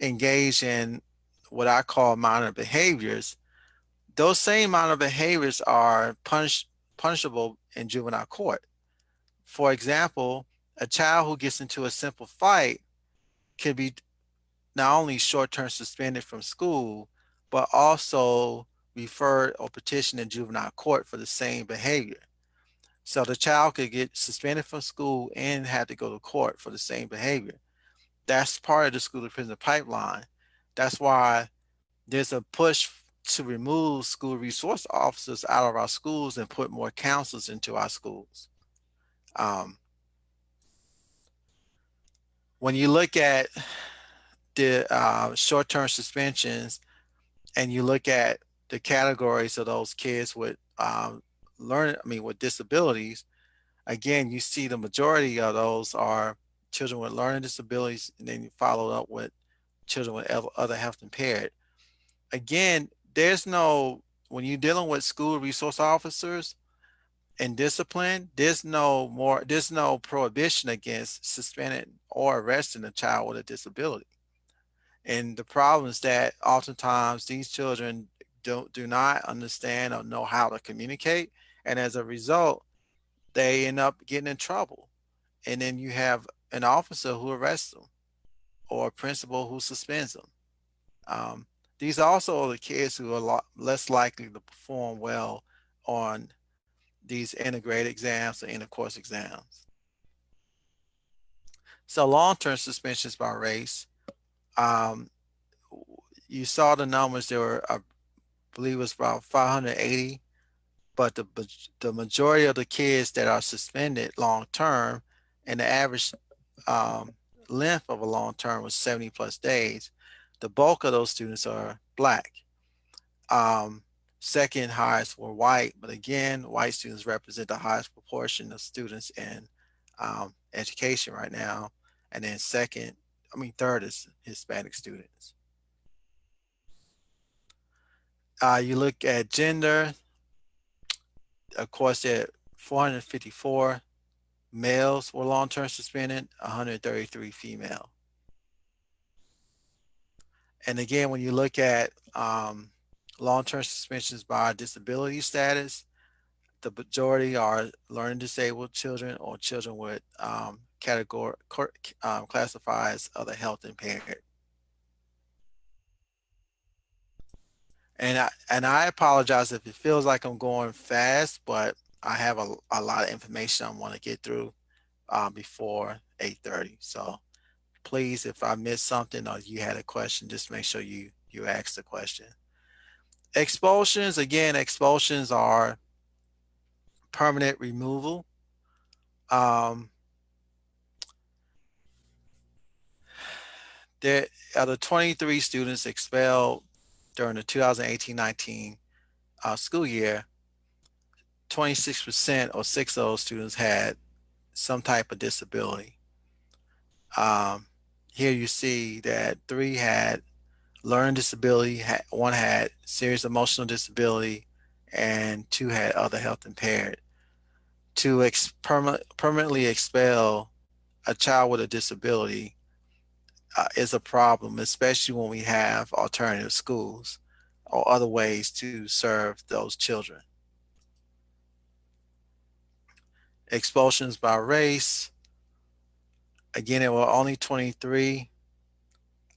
engage in what I call minor behaviors, those same minor behaviors are punishable in juvenile court. For example, a child who gets into a simple fight, can be not only short-term suspended from school, but also referred or petitioned in juvenile court for the same behavior. So the child could get suspended from school and have to go to court for the same behavior. That's part of the school to prison pipeline. That's why there's a push to remove school resource officers out of our schools and put more counselors into our schools. Um, when you look at the short-term suspensions and you look at the categories of those kids with with disabilities, again, you see the majority of those are children with learning disabilities, and then you follow up with children with other health impaired. Again, when you're dealing with school resource officers and discipline, there's no prohibition against suspending or arresting a child with a disability. And the problem is that oftentimes these children do not understand or know how to communicate. And as a result, they end up getting in trouble. And then you have an officer who arrests them or a principal who suspends them. Um, these also are the kids who are a lot less likely to perform well on these integrated exams or intercourse exams. So long-term suspensions by race, um, you saw the numbers. There were, I believe it was about 580, but the majority of the kids that are suspended long-term, and the average um, length of a long term was 70 plus days. The bulk of those students are Black. Um, Second highest were white, but again, white students represent the highest proportion of students in education right now. And then third is Hispanic students. You look at gender, of course, there are 454 males were long-term suspended, 133 female. And again, when you look at long-term suspensions by disability status, the majority are learning disabled children or children with category classified as other health impaired. And I apologize if it feels like I'm going fast, but I have a lot of information I want to get through before 8:30. So please, if I missed something or you had a question, just make sure you ask the question. Expulsions, again, expulsions are permanent removal. Um, there Out of 23 students expelled during the 2018-19 school year, 26% or six of those students had some type of disability. Um, Here you see that three had learning disability, one had serious emotional disability, and two had other health impaired. To permanently expel a child with a disability is a problem, especially when we have alternative schools or other ways to serve those children. Expulsions by race, again, it were only 23.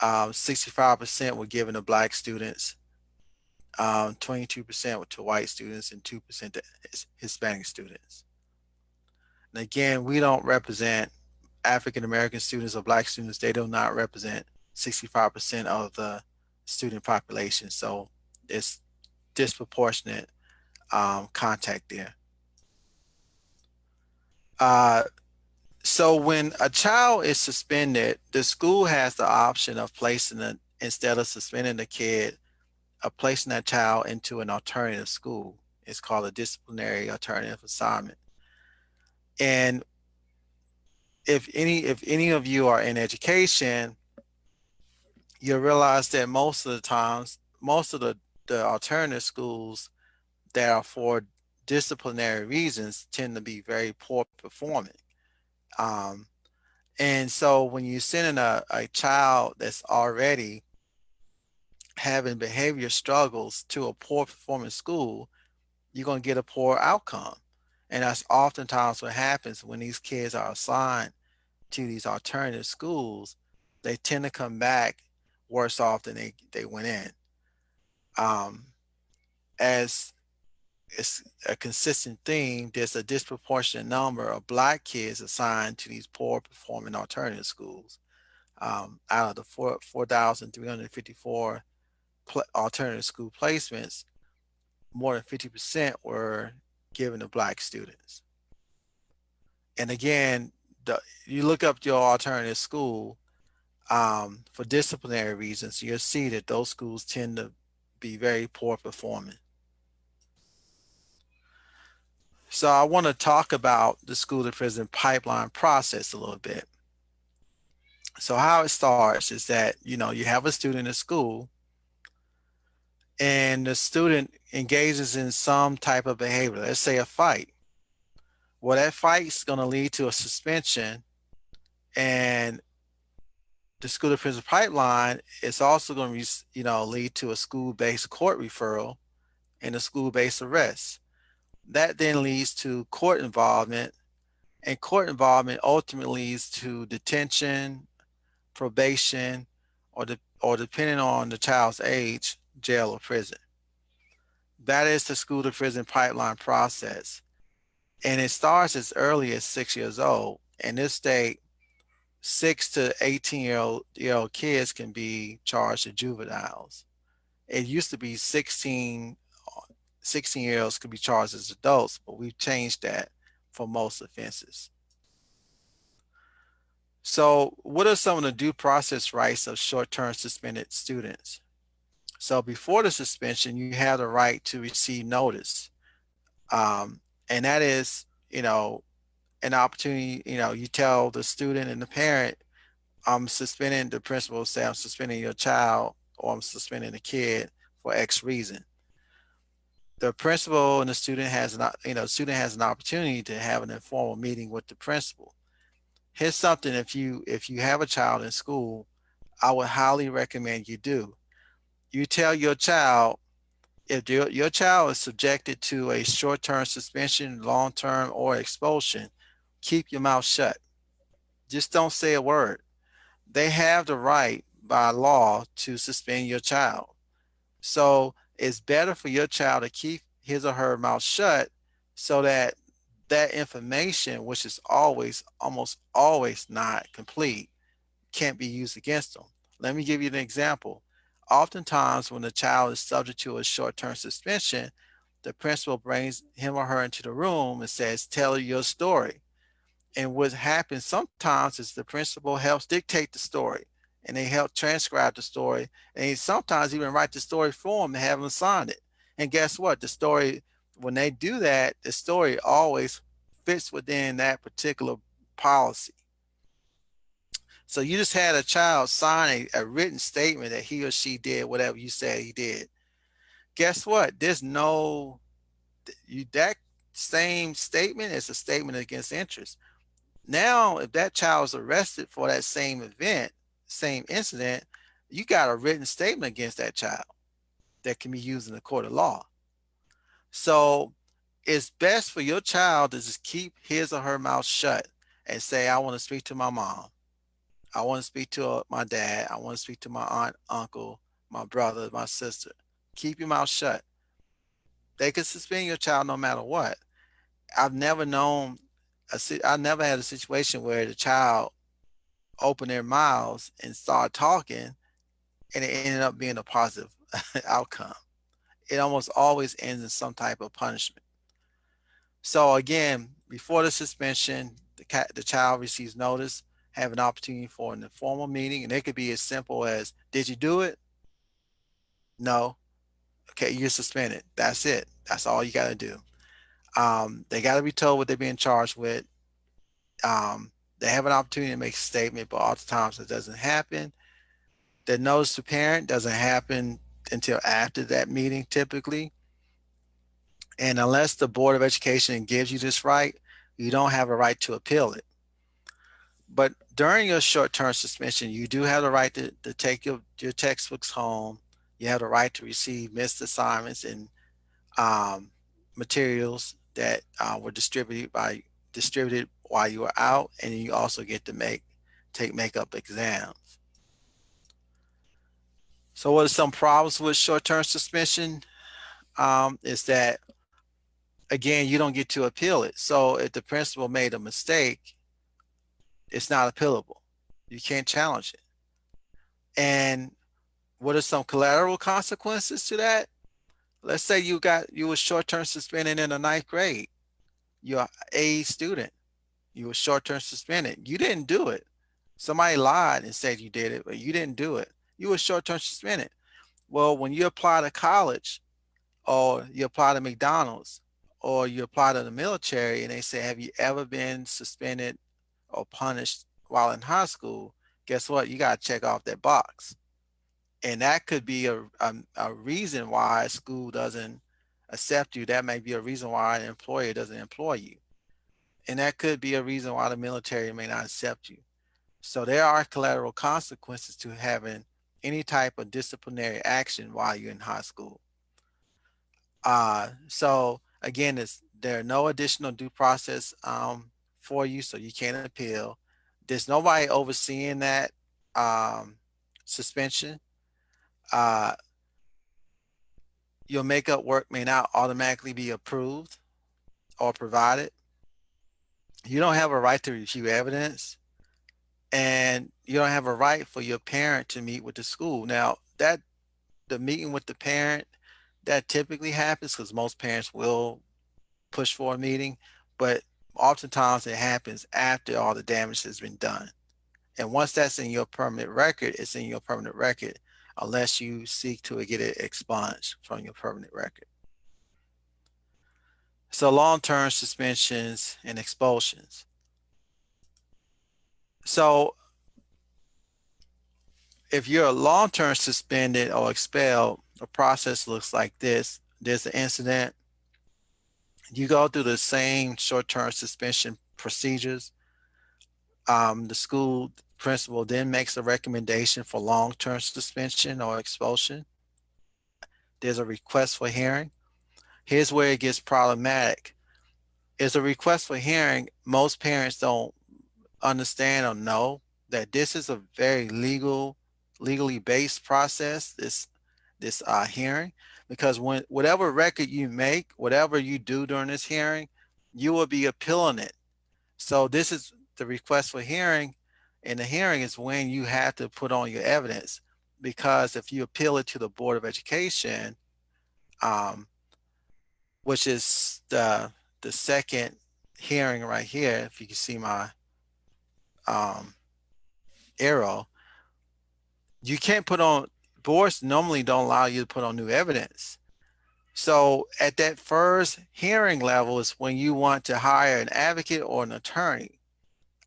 65% were given to Black students, 22% were to white students, and 2% to Hispanic students. And again, we don't represent African American students or Black students. They do not represent 65% of the student population. So it's disproportionate contact there. Uh, so when a child is suspended, the school has the option of instead of suspending the kid, of placing that child into an alternative school. It's called a disciplinary alternative assignment. And if any of you are in education, you'll realize that most of the times, most of the alternative schools that are for disciplinary reasons tend to be very poor performing. Um, and so when you send in a child that's already having behavior struggles to a poor performing school, you're going to get a poor outcome. And that's oftentimes what happens when these kids are assigned to these alternative schools. they tend to come back worse off than they went in. Um, as it's a consistent theme, there's a disproportionate number of Black kids assigned to these poor performing alternative schools. Out of the 4,354 alternative school placements, more than 50% were given to Black students. And again, you look up your alternative school for disciplinary reasons, you'll see that those schools tend to be very poor performing. So I want to talk about the school to prison pipeline process a little bit. So how it starts is that, you have a student in school and the student engages in some type of behavior, let's say a fight. Well, that fight is going to lead to a suspension, and the school to prison pipeline is also going to, lead to a school-based court referral and a school-based arrest. That then leads to court involvement, and court involvement ultimately leads to detention, probation, or depending on the child's age, jail or prison. That is the school to prison pipeline process. And it starts as early as 6 years old. In this state, 6 to 18-year-old kids can be charged as juveniles. It used to be 16-year-olds could be charged as adults, but we've changed that for most offenses. So what are some of the due process rights of short-term suspended students? So before the suspension, you have the right to receive notice. And that is, an opportunity, you tell the student and the parent, I'm suspending, the principal say, I'm suspending your child or I'm suspending the kid for X reason. The principal and the student student has an opportunity to have an informal meeting with the principal. Here's something, if you have a child in school, I would highly recommend you do. You tell your child, if your child is subjected to a short-term suspension, long-term, or expulsion, keep your mouth shut. Just don't say a word. They have the right by law to suspend your child. So it's better for your child to keep his or her mouth shut so that that information, which is almost always not complete, can't be used against them. Let me give you an example. Oftentimes, when the child is subject to a short-term suspension, the principal brings him or her into the room and says, tell your story. And what happens sometimes is the principal helps dictate the story and they help transcribe the story. And they sometimes even write the story for them and have them sign it. And guess what? The story, when they do that, the story always fits within that particular policy. So you just had a child sign a written statement that he or she did whatever you said he did. Guess what? There's no, that same statement is a statement against interest. Now, if that child is arrested for that same event, same incident, you got a written statement against that child that can be used in the court of law. So it's best for your child to just keep his or her mouth shut and say, I want to speak to my mom. I want to speak to my dad. I want to speak to my aunt, uncle, my brother, my sister. Keep your mouth shut. They can suspend your child no matter what. I've never known, I never had a situation where the child opened their mouths and started talking and it ended up being a positive outcome. It almost always ends in some type of punishment. So again, before the suspension, the child receives notice, have an opportunity for an informal meeting, and it could be as simple as, did you do it? No. Okay, you're suspended. That's it. That's all you got to do. They got to be told what they're being charged with. They have an opportunity to make a statement, but oftentimes it doesn't happen. The notice to parent doesn't happen until after that meeting typically. And unless the Board of Education gives you this right, you don't have a right to appeal it. But during your short-term suspension, you do have the right to take your textbooks home. You have the right to receive missed assignments and materials that were distributed while you were out, and you also get to take makeup exams. So what are some problems with short-term suspension? Is that, again, you don't get to appeal it. So if the principal made a mistake, it's not appealable. You can't challenge it. And what are some collateral consequences to that? Let's say you were short-term suspended in the ninth grade. You're an A student. You were short-term suspended. You didn't do it. Somebody lied and said you did it, but you didn't do it. You were short-term suspended. Well, when you apply to college, or you apply to McDonald's, or you apply to the military, and they say, have you ever been suspended or punished while in high school? Guess what? You got to check off that box. And that could be a reason why a school doesn't accept you. That may be a reason why an employer doesn't employ you. And that could be a reason why the military may not accept you. So there are collateral consequences to having any type of disciplinary action while you're in high school. So again, there are no additional due process for you, so you can't appeal. There's nobody overseeing that um, suspension. Uh, your makeup work may not automatically be approved or provided. You don't have a right to review evidence, and you don't have a right for your parent to meet with the school. Now, that the meeting with the parent, that typically happens because most parents will push for a meeting, but oftentimes it happens after all the damage has been done. And once that's in your permanent record, it's in your permanent record, unless you seek to get it expunged from your permanent record. So long-term suspensions and expulsions. So if you're long-term suspended or expelled, the process looks like this. There's an incident. You go through the same short-term suspension procedures. The school principal then makes a recommendation for long-term suspension or expulsion. There's a request for hearing. Here's where it gets problematic. Is a request for hearing, most parents don't understand or know that this is a very legally based process, this hearing, because when whatever record you make, whatever you do during this hearing, you will be appealing it. So this is the request for hearing, and the hearing is when you have to put on your evidence, because if you appeal it to the Board of Education, um, which is the second hearing right here, if you can see my um, arrow, you can't put on, boards normally don't allow you to put on new evidence. So at that first hearing level is when you want to hire an advocate or an attorney.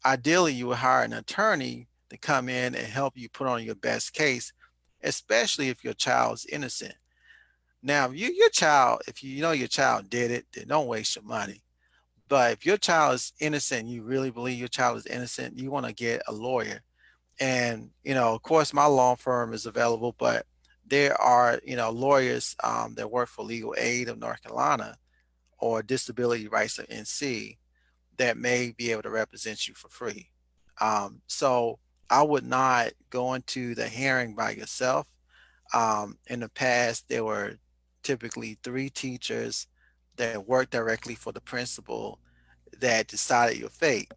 Ideally, you would hire an attorney to come in and help you put on your best case, especially if your child's innocent. Now, your child, if you know your child did it, then don't waste your money. But if your child is innocent, you really believe your child is innocent, you want to get a lawyer. And, of course, my law firm is available, but there are, lawyers that work for Legal Aid of North Carolina or Disability Rights of NC that may be able to represent you for free. So I would not go into the hearing by yourself. In the past, there were typically 3 teachers that worked directly for the principal that decided your fate.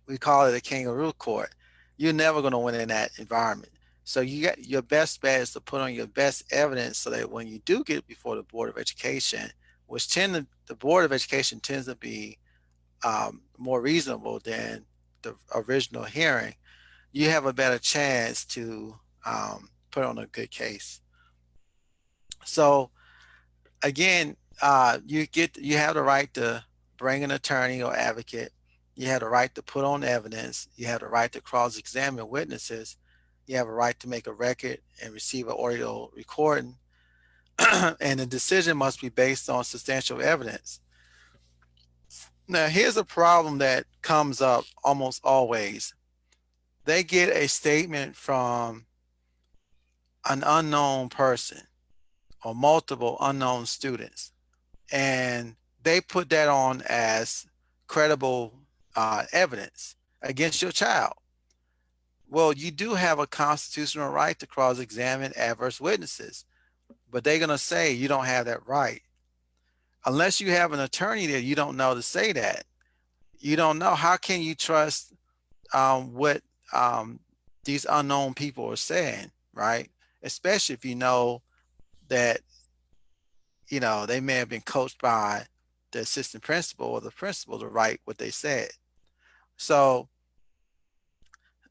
We call it a kangaroo court. You're never going to win in that environment. So you got your best bet is to put on your best evidence so that when you do get before the Board of Education, the Board of Education tends to be more reasonable than the original hearing, you have a better chance to put on a good case. So again, you have the right to bring an attorney or advocate. You have the right to put on evidence. You have the right to cross-examine witnesses. You have a right to make a record and receive an audio recording. And the decision must be based on substantial evidence. Now, here's a problem that comes up almost always. They get a statement from an unknown person or multiple unknown students, and they put that on as credible evidence against your child. Well, you do have a constitutional right to cross-examine adverse witnesses, but they're going to say you don't have that right. Unless you have an attorney that you don't know to say that. You don't know. How can you trust what um, these unknown people are saying, right? Especially if you know that, they may have been coached by the assistant principal or the principal to write what they said. So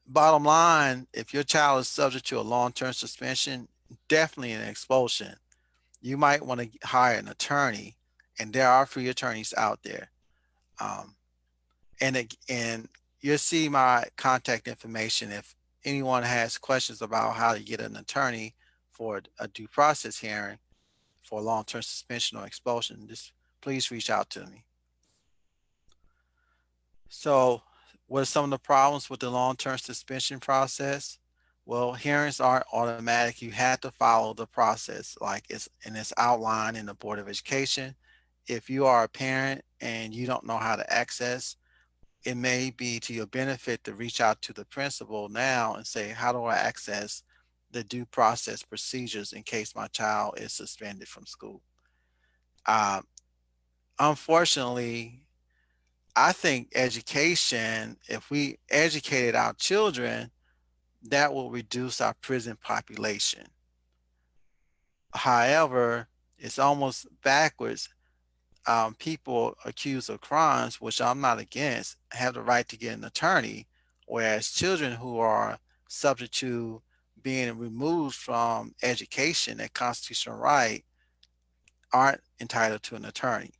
bottom line, if your child is subject to a long-term suspension, definitely an expulsion, you might want to hire an attorney, and there are free attorneys out there. Um, and you'll see my contact information if anyone has questions about how to get an attorney for a due process hearing for long-term suspension or expulsion. Just please reach out to me. So what are some of the problems with the long-term suspension process? Well, hearings aren't automatic. You have to follow the process like it's outlined in the Board of Education. If you are a parent and you don't know how to access, it may be to your benefit to reach out to the principal now and say, how do I access the due process procedures in case my child is suspended from school? Uh, Unfortunately, I think education, if we educated our children, that will reduce our prison population. However, it's almost backwards. People accused of crimes, which I'm not against, have the right to get an attorney, whereas children who are subject to being removed from education, that constitutional right, aren't entitled to an attorney.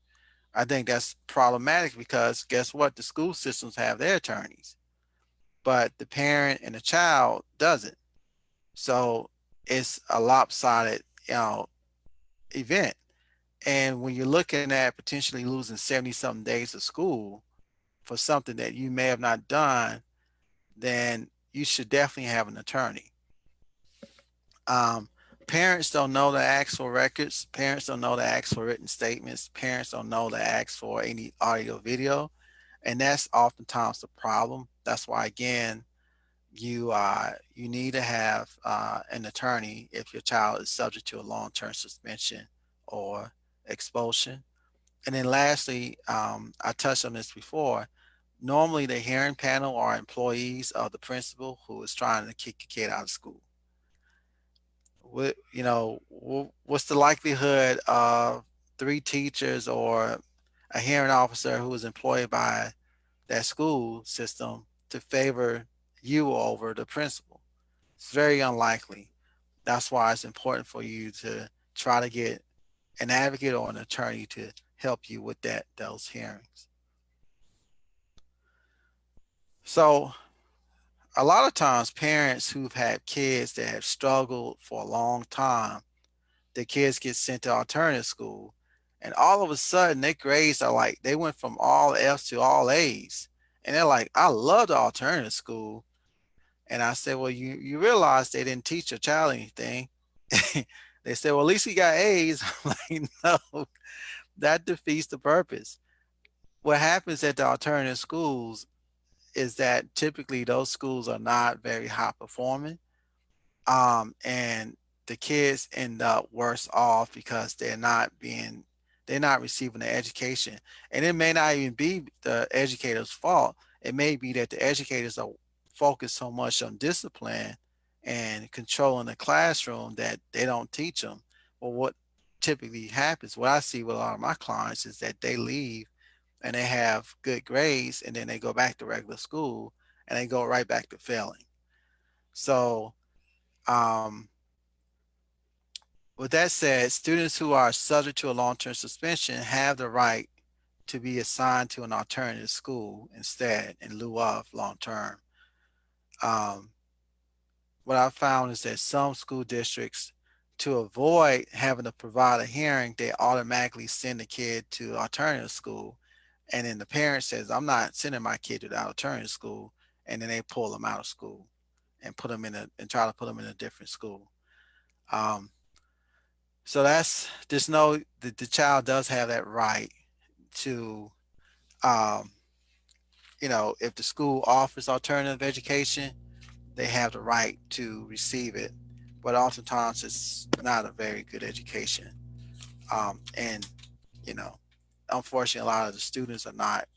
I think that's problematic because guess what? The school systems have their attorneys, but the parent and the child doesn't. So it's a lopsided, event. And when you're looking at potentially losing 70 something days of school for something that you may have not done, then you should definitely have an attorney. Um, Parents don't know to ask for records. Parents don't know to ask for written statements. Parents don't know to ask for any audio video. And that's oftentimes the problem. That's why, again, you need to have an attorney if your child is subject to a long-term suspension or expulsion. And then lastly, I touched on this before. Normally, the hearing panel are employees of the principal who is trying to kick your kid out of school. What's the likelihood of three teachers or a hearing officer who is employed by that school system to favor you over the principal? It's very unlikely. That's why it's important for you to try to get an advocate or an attorney to help you with those hearings. So a lot of times parents who've had kids that have struggled for a long time, their kids get sent to alternative school, and all of a sudden their grades are like they went from all F's to all A's. And they're like, I love the alternative school. And I said, well, you realize they didn't teach your child anything. They said, well, at least he got A's. I'm like, no, that defeats the purpose. What happens at the alternative schools is that typically those schools are not very high performing, and the kids end up worse off because they're not receiving the education. And it may not even be the educator's fault. It may be that the educators are focused so much on discipline and controlling the classroom that they don't teach them. Well, what typically happens, what I see with a lot of my clients, is that they leave and they have good grades, and then they go back to regular school and they go right back to failing. So um, with that said, students who are subject to a long-term suspension have the right to be assigned to an alternative school instead in lieu of long-term. Um, what I found is that some school districts, to avoid having to provide a hearing, they automatically send the kid to alternative school. And then the parent says, I'm not sending my kid to the alternative school. And then they pull them out of school and put them and try to put them in a different school. Um, So that's just know that the child does have that right to, um, if the school offers alternative education, they have the right to receive it, but oftentimes it's not a very good education. And you know, unfortunately, a lot of the students are not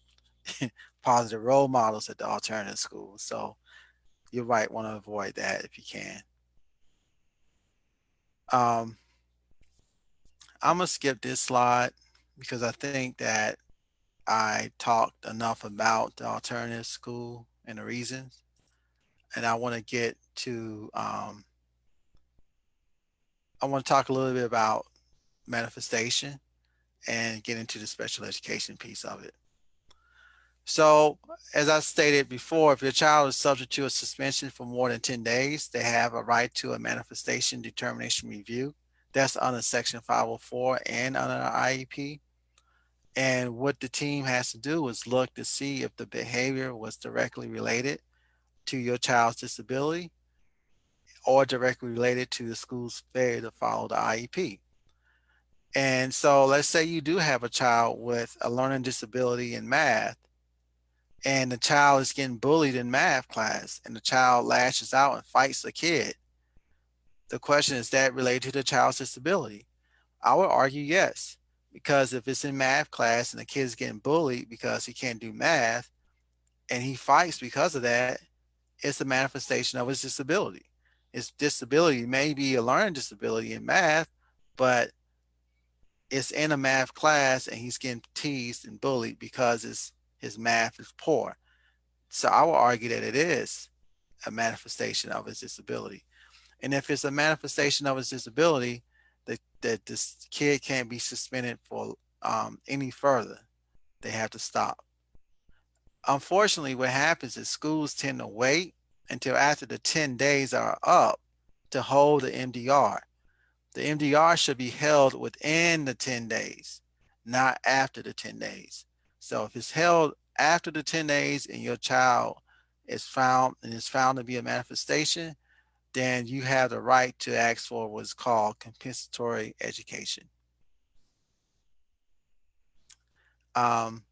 positive role models at the alternative schools. So you might want to avoid that if you can. Um, I'm gonna skip this slide because I think that I talked enough about the alternative school and the reasons, and I want to get to I want to talk a little bit about manifestation and get into the special education piece of it. So, as I stated before, if your child is subject to a suspension for more than 10 days, they have a right to a manifestation determination review. That's under Section 504 and under the IEP. And what the team has to do is look to see if the behavior was directly related to your child's disability or directly related to the school's failure to follow the IEP. And so let's say you do have a child with a learning disability in math, and the child is getting bullied in math class, and the child lashes out and fights the kid. The question is that related to the child's disability? I would argue yes, because if it's in math class and the kid is getting bullied because he can't do math and he fights because of that, it's a manifestation of his disability. His disability may be a learning disability in math, but it's in a math class and he's getting teased and bullied because his math is poor. So I will argue that it is a manifestation of his disability. And if it's a manifestation of his disability, that this kid can't be suspended for any further. They have to stop. Unfortunately, what happens is schools tend to wait until after the 10 days are up to hold the MDR. The MDR should be held within the 10 days, not after the 10 days. So if it's held after the 10 days and your child is found to be a manifestation, then you have the right to ask for what's called compensatory education. Um,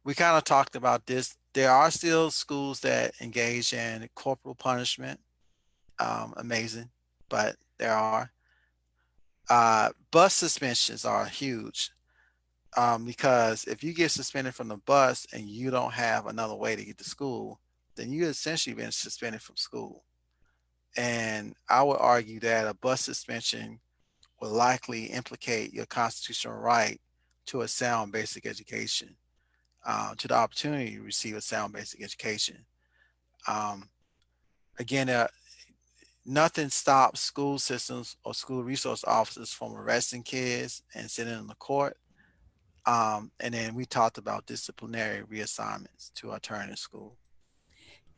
we kind of talked about this. There are still schools that engage in corporal punishment. Amazing, but there are. Bus suspensions are huge, because if you get suspended from the bus and you don't have another way to get to school, then you essentially been suspended from school. And I would argue that a bus suspension will likely implicate your constitutional right to a sound basic education, to the opportunity to receive a sound basic education. Um, again, nothing stops school systems or school resource officers from arresting kids and sending them to court. And then we talked about disciplinary reassignments to alternative school.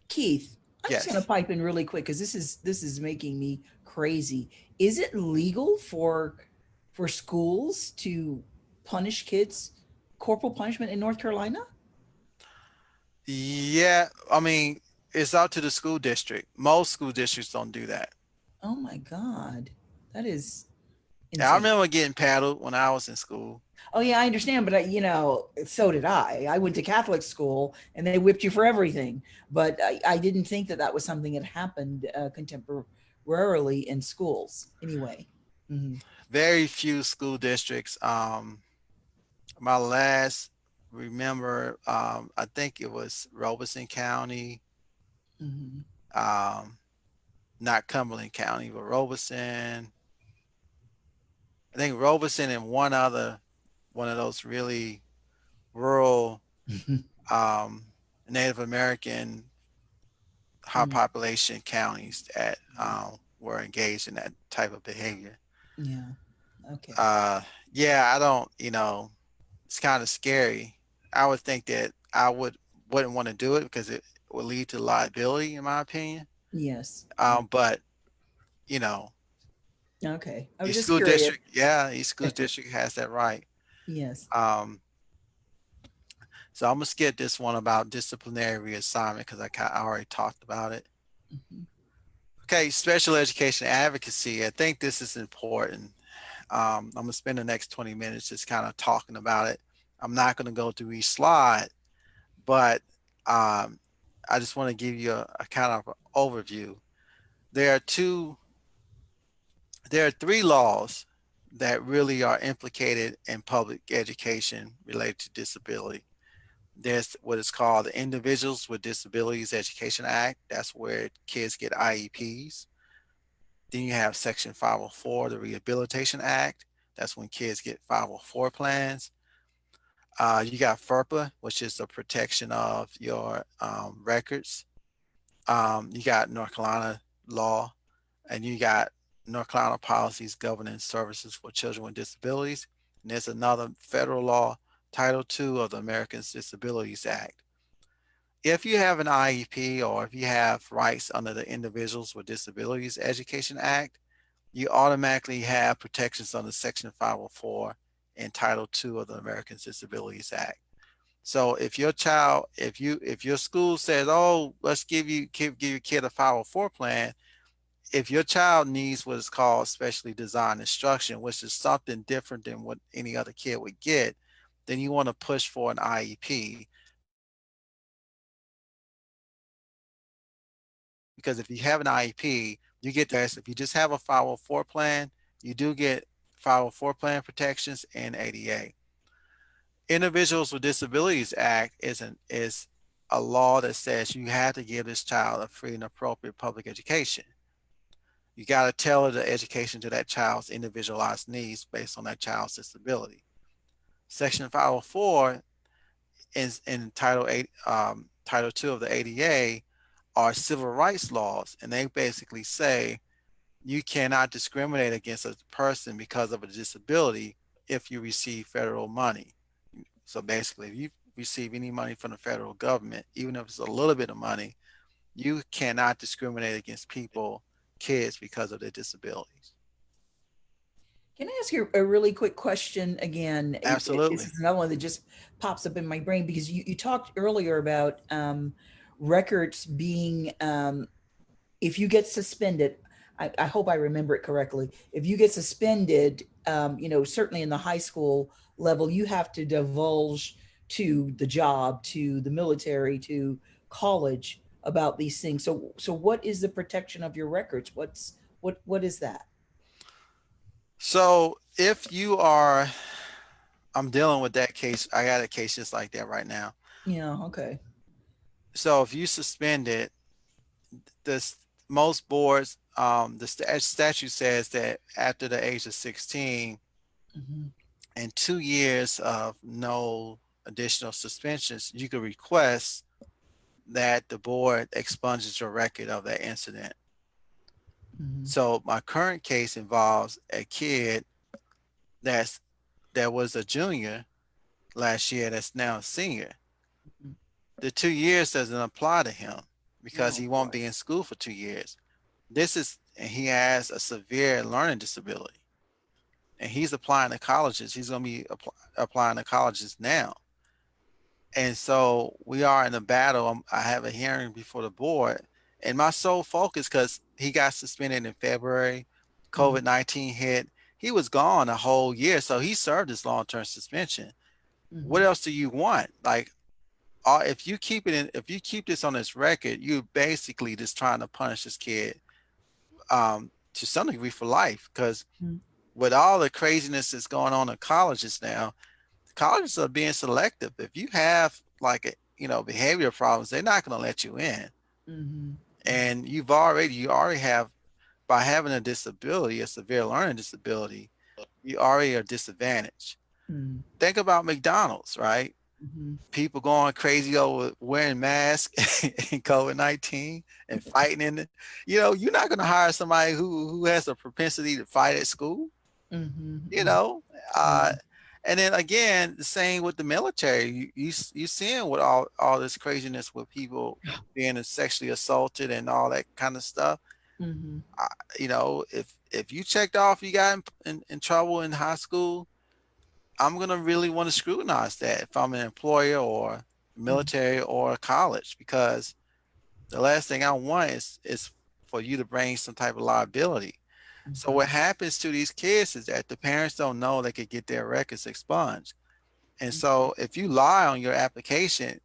Keith, I'm just going to Yes. pipe in really quick because this is making me crazy. Is it legal for schools to punish kids, corporal punishment in North Carolina? Yeah. I mean, it's up to the school district. Most school districts don't do that. Oh my God, that is Yeah, I insane. remember getting paddled when I was in school. Oh yeah, I understand, but so did I. I went to Catholic school, and they whipped you for everything. But I didn't think that that was something that happened contemporarily in schools. Anyway. Hmm. Very few school districts. My last remember, I think it was Robeson County, Hmm. um, not Cumberland County, but Robeson. I think Robeson and one of those really rural, um, Native American high population counties that were engaged in that type of behavior. Yeah. Okay. Uh, yeah, I don't, it's kind of scary. I would think that wouldn't want to do it because it would lead to liability, in my opinion. Yes. But you know, Okay. I was each just school curious. district, yeah, each school district has that right. Yes. Um, so I'm gonna skip this one about disciplinary reassignment because I already talked about it. Mhm. Okay, special education advocacy. I think this is important. I'm gonna spend the next 20 minutes just kind of talking about it. I'm not gonna go through each slide, but um, I just want to give you a kind of overview. There are two, there are three laws that really are implicated in public education related to disability. There's what is called the Individuals with Disabilities Education Act. That's where kids get IEPs. Then you have Section 504, the Rehabilitation Act. That's when kids get 504 plans. You got FERPA, which is the protection of your records. You got North Carolina law, and you got North Carolina policies governing services for children with disabilities. And there's another federal law, Title II of the Americans with Disabilities Act. If you have an IEP or if you have rights under the Individuals with Disabilities Education Act, you automatically have protections under Section 504 and Title II of the Americans with Disabilities Act. So if your child, if your school says, oh, let's give your kid a 504 plan, if your child needs what is called specially designed instruction, which is something different than what any other kid would get, then you want to push for an IEP. Because if you have an IEP, you get this. If you just have a 504 plan, you do get 504 plan protections and ADA. Individuals with Disabilities Act is a law that says you have to give this child a free and appropriate public education. You got to tailor the education to that child's individualized needs based on that child's disability. Section 504 is in Title 8, Title 2 of the ADA are civil rights laws, and they basically say you cannot discriminate against a person because of a disability if you receive federal money. So basically, if you receive any money from the federal government, even if it's a little bit of money, you cannot discriminate against people, kids, because of their disabilities. Can I ask you a really quick question again? This Absolutely. is another one that just pops up in my brain because you talked earlier about records being, if you get suspended, I hope I remember it correctly. If you get suspended, certainly in the high school level, you have to divulge to the job, to the military, to college about these things. So what is the protection of your records? What is that? So if you are, I'm dealing with that case. I got a case just like that right now. Yeah, okay. So if you suspend it, this most boards, the statute says that after the age of 16 Mm-hmm. and 2 years of no additional suspensions, you could request that the board expunges your record of that incident. Mm-hmm. So my current case involves a kid that's that was a junior last year that's now a senior. The 2 years doesn't apply to him because Oh he won't boy. be in school for 2 years. And he has a severe learning disability, and he's applying to colleges. He's going to be applying to colleges now. And so we are in a battle. I have a hearing before the board, and my sole focus, because he got suspended in February, Mm-hmm. COVID-19 hit. He was gone a whole year, so he served his long-term suspension. What Mm-hmm. else do you want? Like, if you keep it in, if you keep this on this record, you're basically just trying to punish this kid to some degree for life. Because with all the craziness that's going on in colleges now, colleges are being selective. If you have like behavioral problems, they're not going to let you in. Mm-hmm. And you already have, by having a disability, a severe learning disability, you already are disadvantaged. Mm-hmm. Think about McDonald's, right? Mm-hmm. People going crazy over wearing masks and COVID-19 and fighting in it. You're not going to hire somebody who has a propensity to fight at school, you Mm-hmm. know. Uh, and then again, the same with the military. You seeing what all this craziness with people being sexually assaulted and all that kind of stuff. Mm-hmm. I, if you checked off you got in trouble in high school, I'm gonna really want to scrutinize that if I'm an employer or military or a college, because the last thing I want is for you to bring some type of liability. So Mm-hmm. what happens to these kids is that the parents don't know they could get their records expunged. And so if you lie on your application,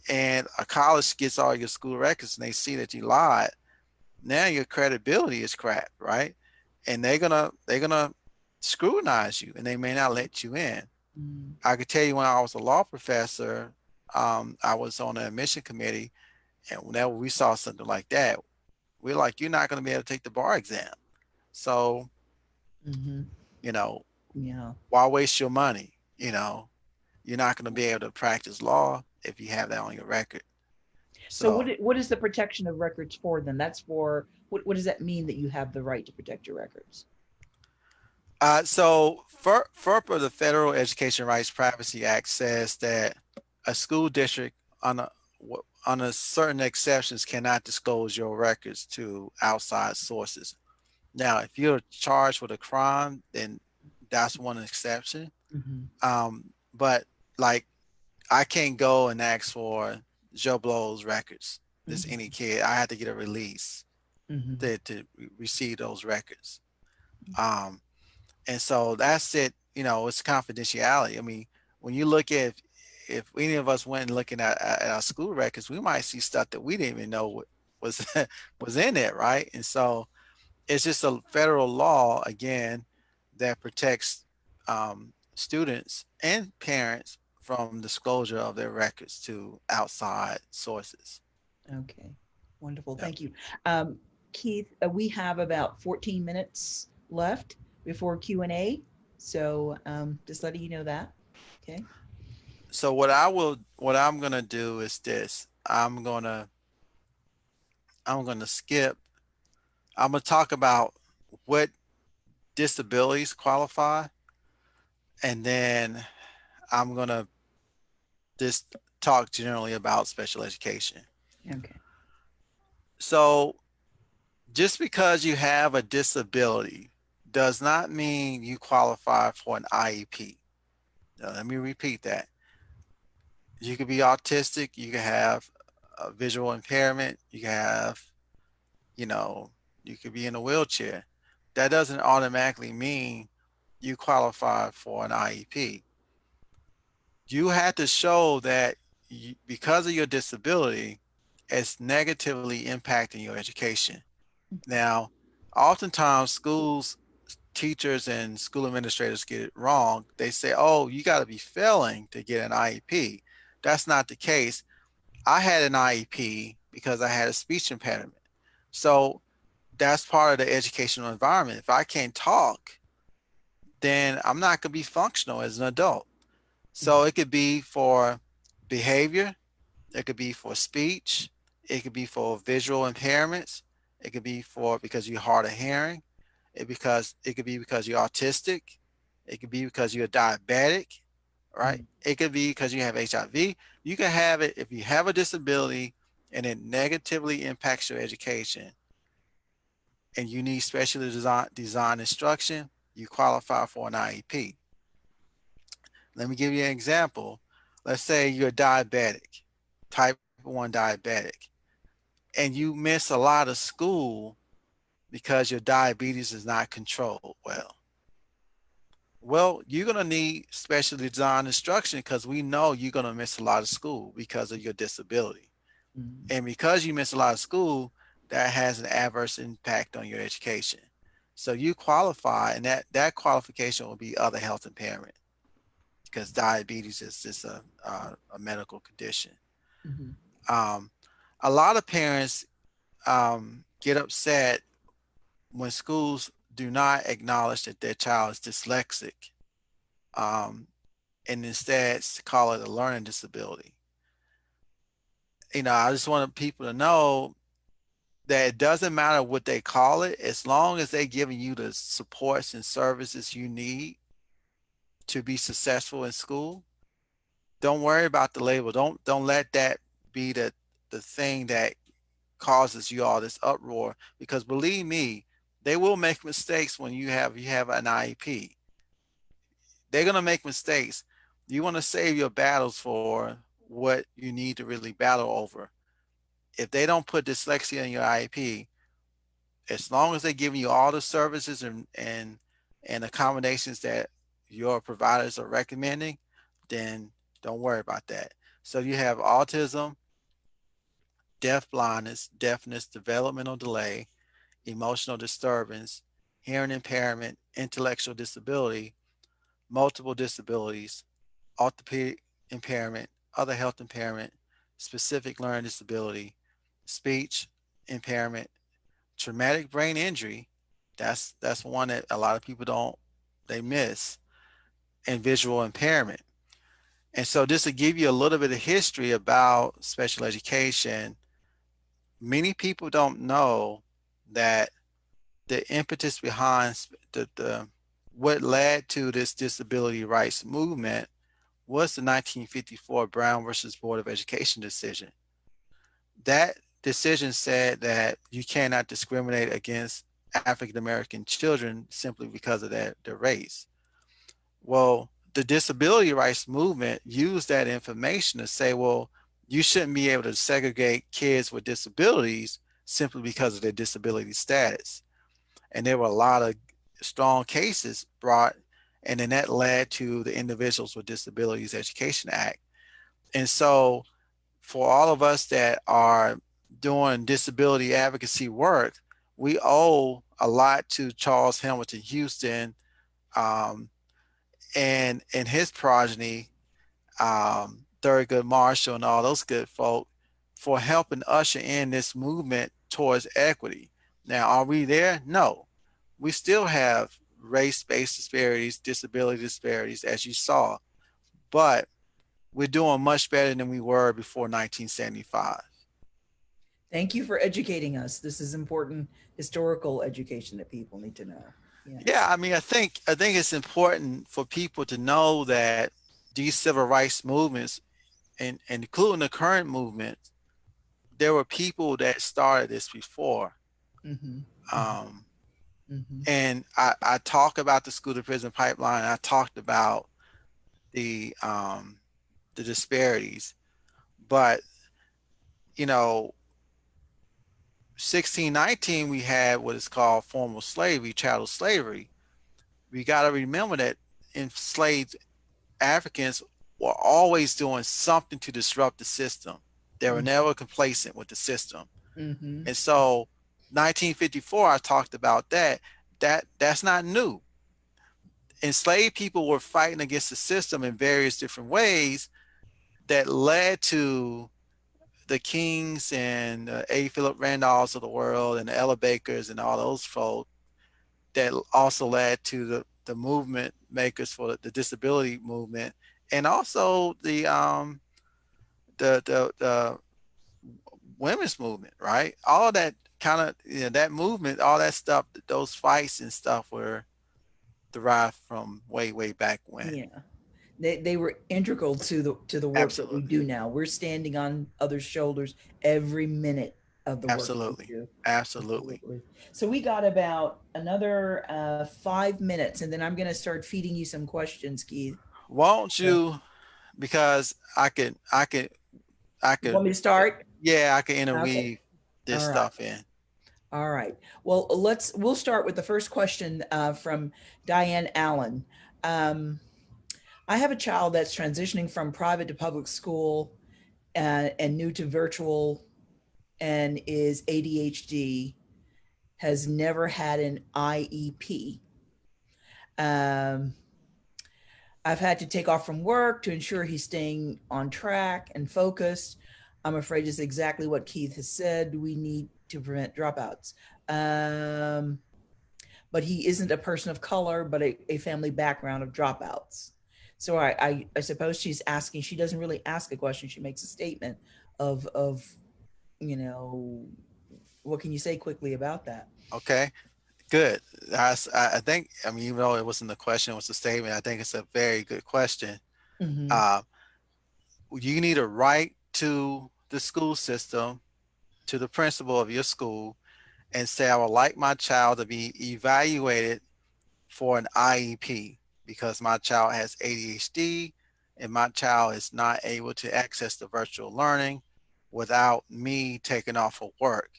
and a college gets all your school records and they see that you lied, now your credibility is cracked, right? And they're gonna scrutinize you, and they may not let you in. Mm. I could tell you when I was a law professor, I was on the admission committee, and whenever we saw something like that, we're like, you're not going to be able to take the bar exam. So, Mm-hmm. you know, Yeah. why waste your money? You're not going to be able to practice law if you have that on your record. So So, what is the protection of records for then? That's for what does that mean that you have the right to protect your records? FERPA, the Federal Education Rights Privacy Act, says that a school district on a certain exceptions cannot disclose your records to outside sources. Now, if you're charged with a crime, then that's one exception. Mm-hmm. But like, I can't go and ask for Joe Blow's records. Just any Mm-hmm. kid, I had to get a release Mm-hmm. to receive those records. Um, and so that's it. It's confidentiality. I mean, when you look at, if any of us went and looking at our school records, we might see stuff that we didn't even know was was in it, right? And so it's just a federal law again that protects students and parents from disclosure of their records to outside sources. Okay. Wonderful. Yeah. Thank you. Keith, we have about 14 minutes left before Q&A. So just letting you know that. Okay. So what I'm gonna do is this. I'm gonna skip. I'm gonna talk about what disabilities qualify, and then I'm gonna just talk generally about special education. Okay. So just because you have a disability does not mean you qualify for an IEP. Now, let me repeat that. You could be autistic, you could have a visual impairment, you could have, you know, you could be in a wheelchair. That doesn't automatically mean you qualify for an IEP. You have to show that because of your disability, it's negatively impacting your education. Now, oftentimes schools, teachers, and school administrators get it wrong. They say, oh, you got to be failing to get an IEP. That's not the case. I had an IEP because I had a speech impediment. So that's part of the educational environment. If I can't talk, then I'm not going to be functional as an adult. So it could be for behavior, it could be for speech, it could be for visual impairments, it could be for because you're hard of hearing, it could be because you're autistic, it could be because you're diabetic, right? Mm. It could be because you have HIV. You can have it if you have a disability and it negatively impacts your education and you need specially design instruction, you qualify for an IEP. Let me give you an example. Let's say you're diabetic, type 1 diabetic, and you miss a lot of school because your diabetes is not controlled well. Well, you're going to need specially designed instruction because we know you're going to miss a lot of school because of your disability. Mm. And because you miss a lot of school, that has an adverse impact on your education. So you qualify, and that qualification will be other health impairment because diabetes is just a medical condition. Mm-hmm. Um, a lot of parents get upset when schools do not acknowledge that their child is dyslexic, um, and instead call it a learning disability. I just want people to know that it doesn't matter what they call it, as long as they're giving you the supports and services you need to be successful in school. Don't worry about the label. Don't let that be the thing that causes you all this uproar, because believe me, they will make mistakes when you have an IEP. They're gonna make mistakes. You want to save your battles for what you need to really battle over. If they don't put dyslexia in your IEP, as long as they're giving you all the services and accommodations that your providers are recommending, then don't worry about that. So you have autism, deaf blindness, deafness, developmental delay, emotional disturbance, hearing impairment, intellectual disability, multiple disabilities, orthopedic impairment, other health impairment, specific learning disability, speech impairment, traumatic brain injury. That's one that a lot of people don't they miss, and visual impairment. And so just to give you a little bit of history about special education, many people don't know that the impetus behind the what led to this disability rights movement was the 1954 Brown versus Board of Education decision. That decision said that you cannot discriminate against African American children simply because of their race. Well, the disability rights movement used that information to say, well, you shouldn't be able to segregate kids with disabilities simply because of their disability status. And there were a lot of strong cases brought, and then that led to the Individuals with Disabilities Education Act. And so for all of us that are doing disability advocacy work, we owe a lot to Charles Hamilton Houston, um, and his progeny, Thurgood Marshall and all those good folk, for helping usher in this movement towards equity. Now, are we there? No. We still have race-based disparities, disability disparities, as you saw, but we're doing much better than we were before 1975. Thank you for educating us. This is important historical education that people need to know. Yeah, Yes. I mean, I think it's important for people to know that these civil rights movements, and including the current movement, there were people that started this before. Mm-hmm. Mm-hmm. Um, Mm-hmm. and I talk about the school to prison pipeline. I talked about the um, the disparities, but you know, 1619 we had what is called formal slavery, chattel slavery. We got to remember that enslaved Africans were always doing something to disrupt the system. They were never complacent with the system. Mm-hmm. And so 1954, I talked about that. That's not new. Enslaved people were fighting against the system in various different ways that led to the Kings and A. Philip Randolphs of the world and the Ella Bakers and all those folk, that also led to the movement makers for the disability movement, and also the women's movement, right? All that kind of, that movement, all that stuff, those fights and stuff were derived from way back when. Yeah. They were integral to the work that we Absolutely, do now. We're standing on others' shoulders every minute of the work we absolutely, do. absolutely. Absolutely. So we got about another 5 minutes, and then I'm going to start feeding you some questions, Keith. Won't So, you? Because I you could, want me to start? yeah, I could Okay. interweave this All right. stuff in. All right. Well, we'll start with the first question from Diane Allen. Um, I have a child that's transitioning from private to public school and new to virtual and is ADHD, has never had an IEP. Um, I've had to take off from work to ensure he's staying on track and focused. I'm afraid it's exactly what Keith has said. We need to prevent dropouts. Um, but he isn't a person of color, but a family background of dropouts. So I suppose she's asking, she doesn't really ask a question. She makes a statement of, you know, what can you say quickly about that? Okay, good. I think, I mean, even though it wasn't a question, it was a statement, I think it's a very good question. Mm-hmm. Uh, you need to write to the school system, to the principal of your school, and say, I would like my child to be evaluated for an IEP because my child has ADHD and my child is not able to access the virtual learning without me taking off of work.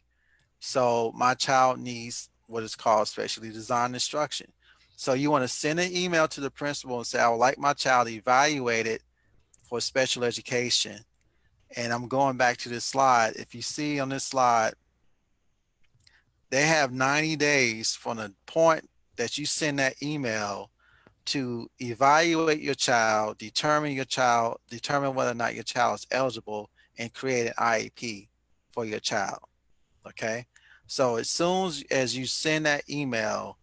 So my child needs what is called specially designed instruction. So you want to send an email to the principal and say, I would like my child evaluated for special education. And I'm going back to this slide. If you see on this slide, they have 90 days from the point that you send that email to evaluate your child, determine whether or not your child is eligible, and create an IEP for your child. Okay. So as soon as you send that email,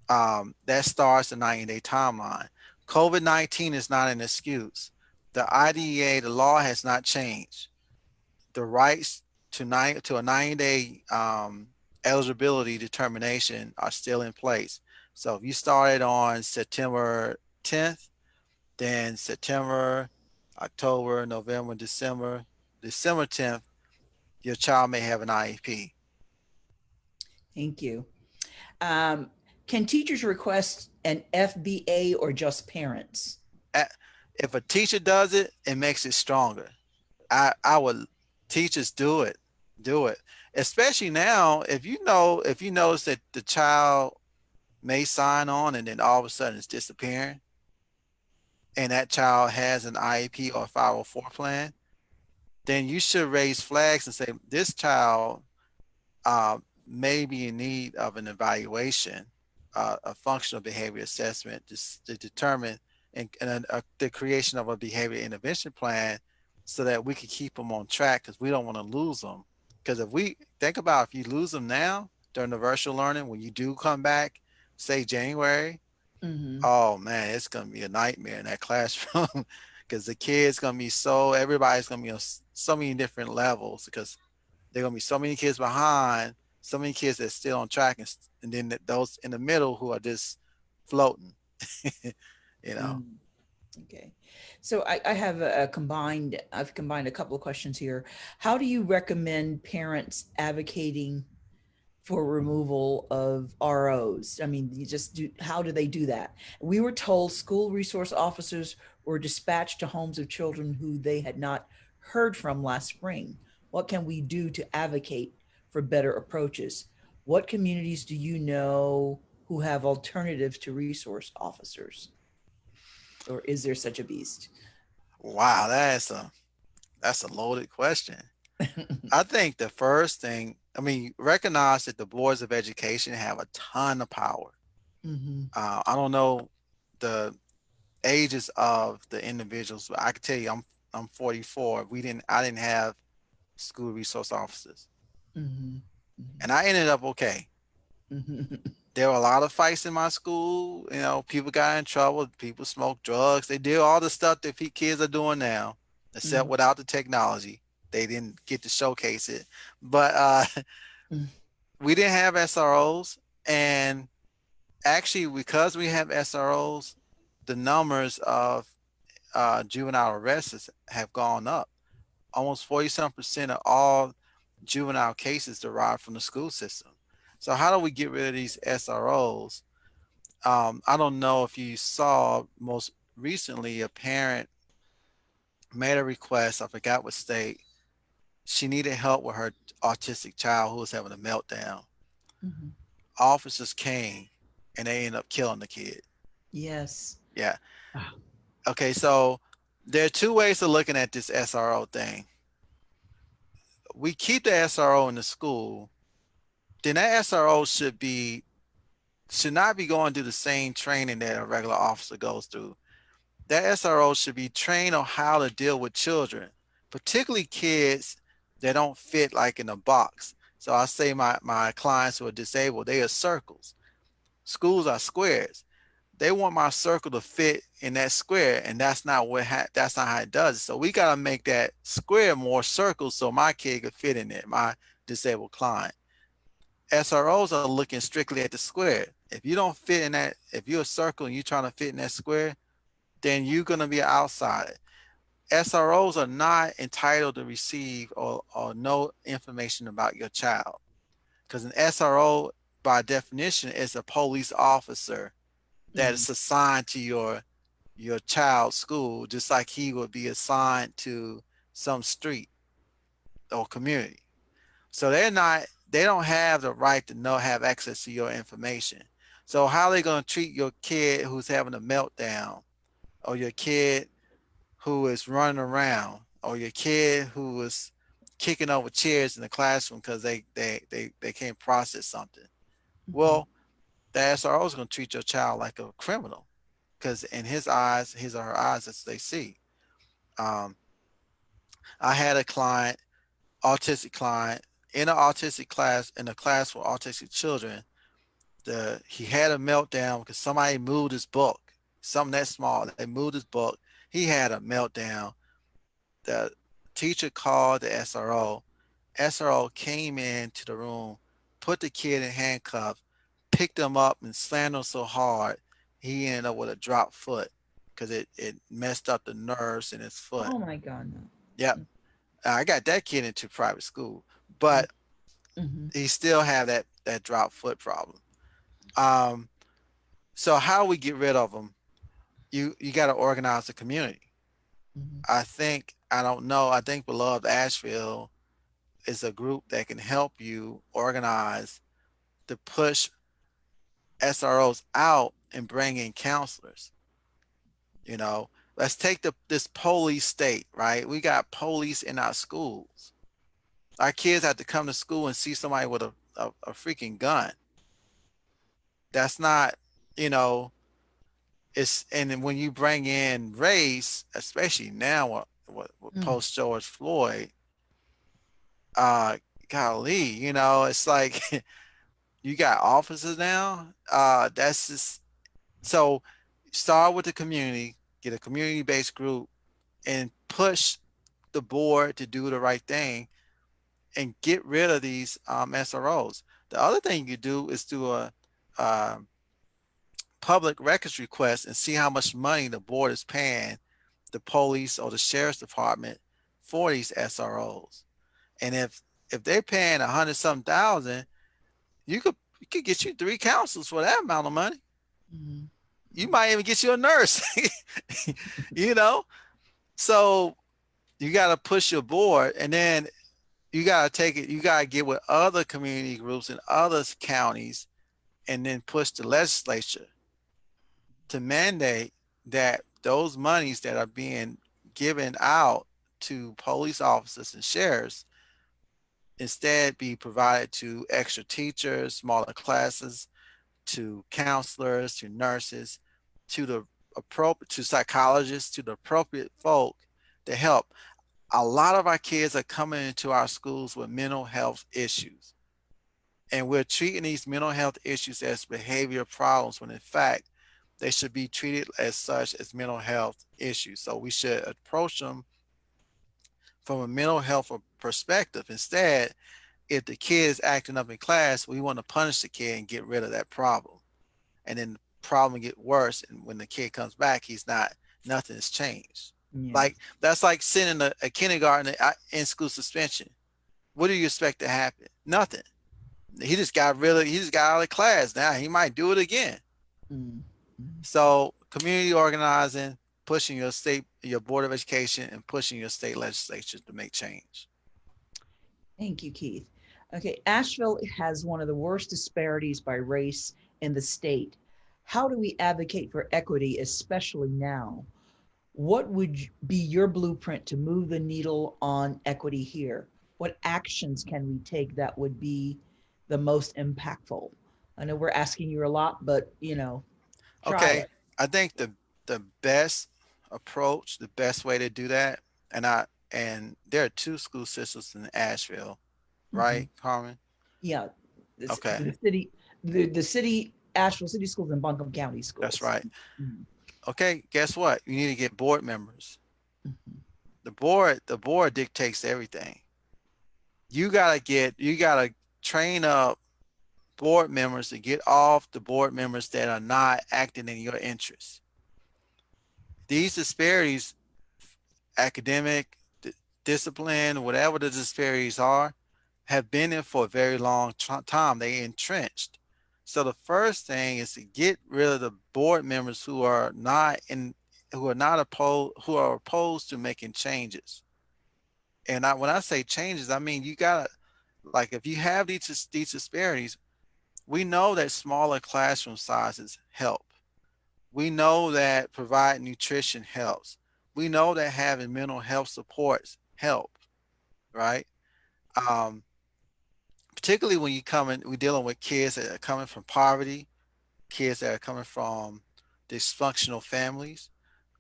that starts the 90-day timeline. COVID-19 is not an excuse. The IDEA, the law has not changed. The rights to a 90-day eligibility determination are still in place. So if you started on September 10th, then September, October, November, December 10th, your child may have an IEP. Thank you. Um, can teachers request an FBA or just parents? If a teacher does it, it makes it stronger. I would teachers do it. Especially now, if you notice that the child may sign on and then all of a sudden it's disappearing, and that child has an IEP or a 504 plan, then you should raise flags and say this child may be in need of an evaluation, a functional behavior assessment to determine and the creation of a behavior intervention plan so that we can keep them on track because we don't want to lose them. Because if we think about if you lose them now during the virtual learning, when you do come back, say January, Mm-hmm. oh man, it's gonna be a nightmare in that classroom because the kids gonna be everybody's gonna be on so many different levels because there are gonna be so many kids behind, so many kids that's still on track, and then those in the middle who are just floating. you know. Mm. Okay. So I have I've combined a couple of questions here. How do you recommend parents advocating for removal of ROs? I mean, how do they do that? We were told school resource officers were dispatched to homes of children who they had not heard from last spring. What can we do to advocate for better approaches? What communities do you know who have alternatives to resource officers? Or is there such a beast? Wow, that's a loaded question. I think the first thing, I mean, recognize that the boards of education have a ton of power. Mm-hmm. I don't know the ages of the individuals, but I can tell you, I'm 44. I didn't have school resource officers, Mm-hmm. and I ended up okay. Mm-hmm. There were a lot of fights in my school. You know, people got in trouble. People smoked drugs. They did all the stuff that kids are doing now, except without the technology. They didn't get to showcase it. But Mm-hmm. we didn't have SROs. And actually, because we have SROs, the numbers of juvenile arrests have gone up. Almost 47% of all juvenile cases derive from the school system. So how do we get rid of these SROs? I don't know if you saw most recently a parent made a request. I forgot what state. She needed help with her autistic child who was having a meltdown. Mm-hmm. Officers came and they ended up killing the kid. Yes. Yeah. Ah. Okay. So there are two ways of looking at this SRO thing. We keep the SRO in the school, then that SRO should not be going through the same training that a regular officer goes through. That SRO should be trained on how to deal with children, particularly kids that don't fit like in a box. So I say my clients who are disabled, they are circles. Schools are squares. They want my circle to fit in that square, and that's not how it does it. So we got to make that square more circles so my kid could fit in it, my disabled client. SROs are looking strictly at the square. If you don't fit in that, if you're a circle and you're trying to fit in that square, then you're going to be an outsider. SROs are not entitled to receive or know information about your child because an SRO, by definition, is a police officer that Mm-hmm. is assigned to your child's school, just like he would be assigned to some street or community. So they don't have the right to have access to your information. So how are they going to treat your kid who's having a meltdown or your kid who is running around? or your kid who was kicking over chairs in the classroom because they can't process something. Mhm. Well, the SRO is going to treat your child like a criminal because in his eyes, his or her eyes, as they see. Um, I had a client, autistic client, in an autistic class, in a class for autistic children. He had a meltdown because somebody moved his book, something that small. They moved his book. He had a meltdown. The teacher called the SRO. SRO came into the room, put the kid in handcuffs, picked him up and slammed him so hard he ended up with a dropped foot because it messed up the nerves in his foot. Oh my God, no. Yep. I got that kid into private school, but Mm-hmm. he still have that drop foot problem. Um, so how we get rid of them? You got to organize the community. Mm-hmm. I don't know. I think BeLoved Asheville is a group that can help you organize to push SROs out and bring in counselors. You know, let's take this police state, right? We got police in our schools. Our kids have to come to school and see somebody with a freaking gun. That's not, you know, it's, and then when you bring in race, especially now with Mm. post George Floyd, uh, golly, you know, it's like you got officers now. That's just, so start with the community, get a community-based group, and push the board to do the right thing and get rid of these SROs. The other thing you do is do a um, public records request and see how much money the board is paying the police or the sheriff's department for these SROs. And if they're paying 100 some thousand, you could get you 3 counselors for that amount of money. Mm-hmm. You might even get you a nurse. you know, so you got to push your board, and then you got to take it. You got to get with other community groups in other counties, and then push the legislature to mandate that those monies that are being given out to police officers and sheriffs instead be provided to extra teachers, smaller classes, to counselors, to nurses, to the appropriate, to psychologists, to the appropriate folk to help. A lot of our kids are coming into our schools with mental health issues, and we're treating these mental health issues as behavior problems when in fact they should be treated as such as mental health issues. So we should approach them from a mental health perspective. Instead, if the kid is acting up in class, we want to punish the kid and get rid of that problem. And then the problem get worse. And when the kid comes back, nothing has changed. Yes. Like that's like sending a kindergarten in school suspension. What do you expect to happen? Nothing. He just got out of class. Now he might do it again. Mm-hmm. So community organizing, pushing your state, your board of education, and pushing your state legislature to make change. Thank you, Keith. Okay, Asheville has one of the worst disparities by race in the state. How do we advocate for equity, especially now? What would be your blueprint to move the needle on equity here? What actions can we take that would be the most impactful? I know we're asking you a lot, but try Okay, it. I think the best approach, the best way to do that, and there are 2 school systems in Asheville, Mhm. right, Carmen? Yeah, this, Okay, the city, Asheville City Schools and Buncombe County that's Schools. right. Mhm. Okay, guess what? You need to get board members. Mhm. The board dictates everything. You gotta train up board members to get off the board members that are not acting in your interests. These disparities, academic, discipline, whatever the disparities are, have been there for a very long time. They entrenched. So the first thing is to get rid of the board members who are opposed to making changes. And when I say changes, I mean you gotta, like, if you have these disparities, we know that smaller classroom sizes help. We know that providing nutrition helps. we know that having mental health supports help, right? Um, Particularly when we're dealing with kids that are coming from poverty, kids that are coming from dysfunctional families,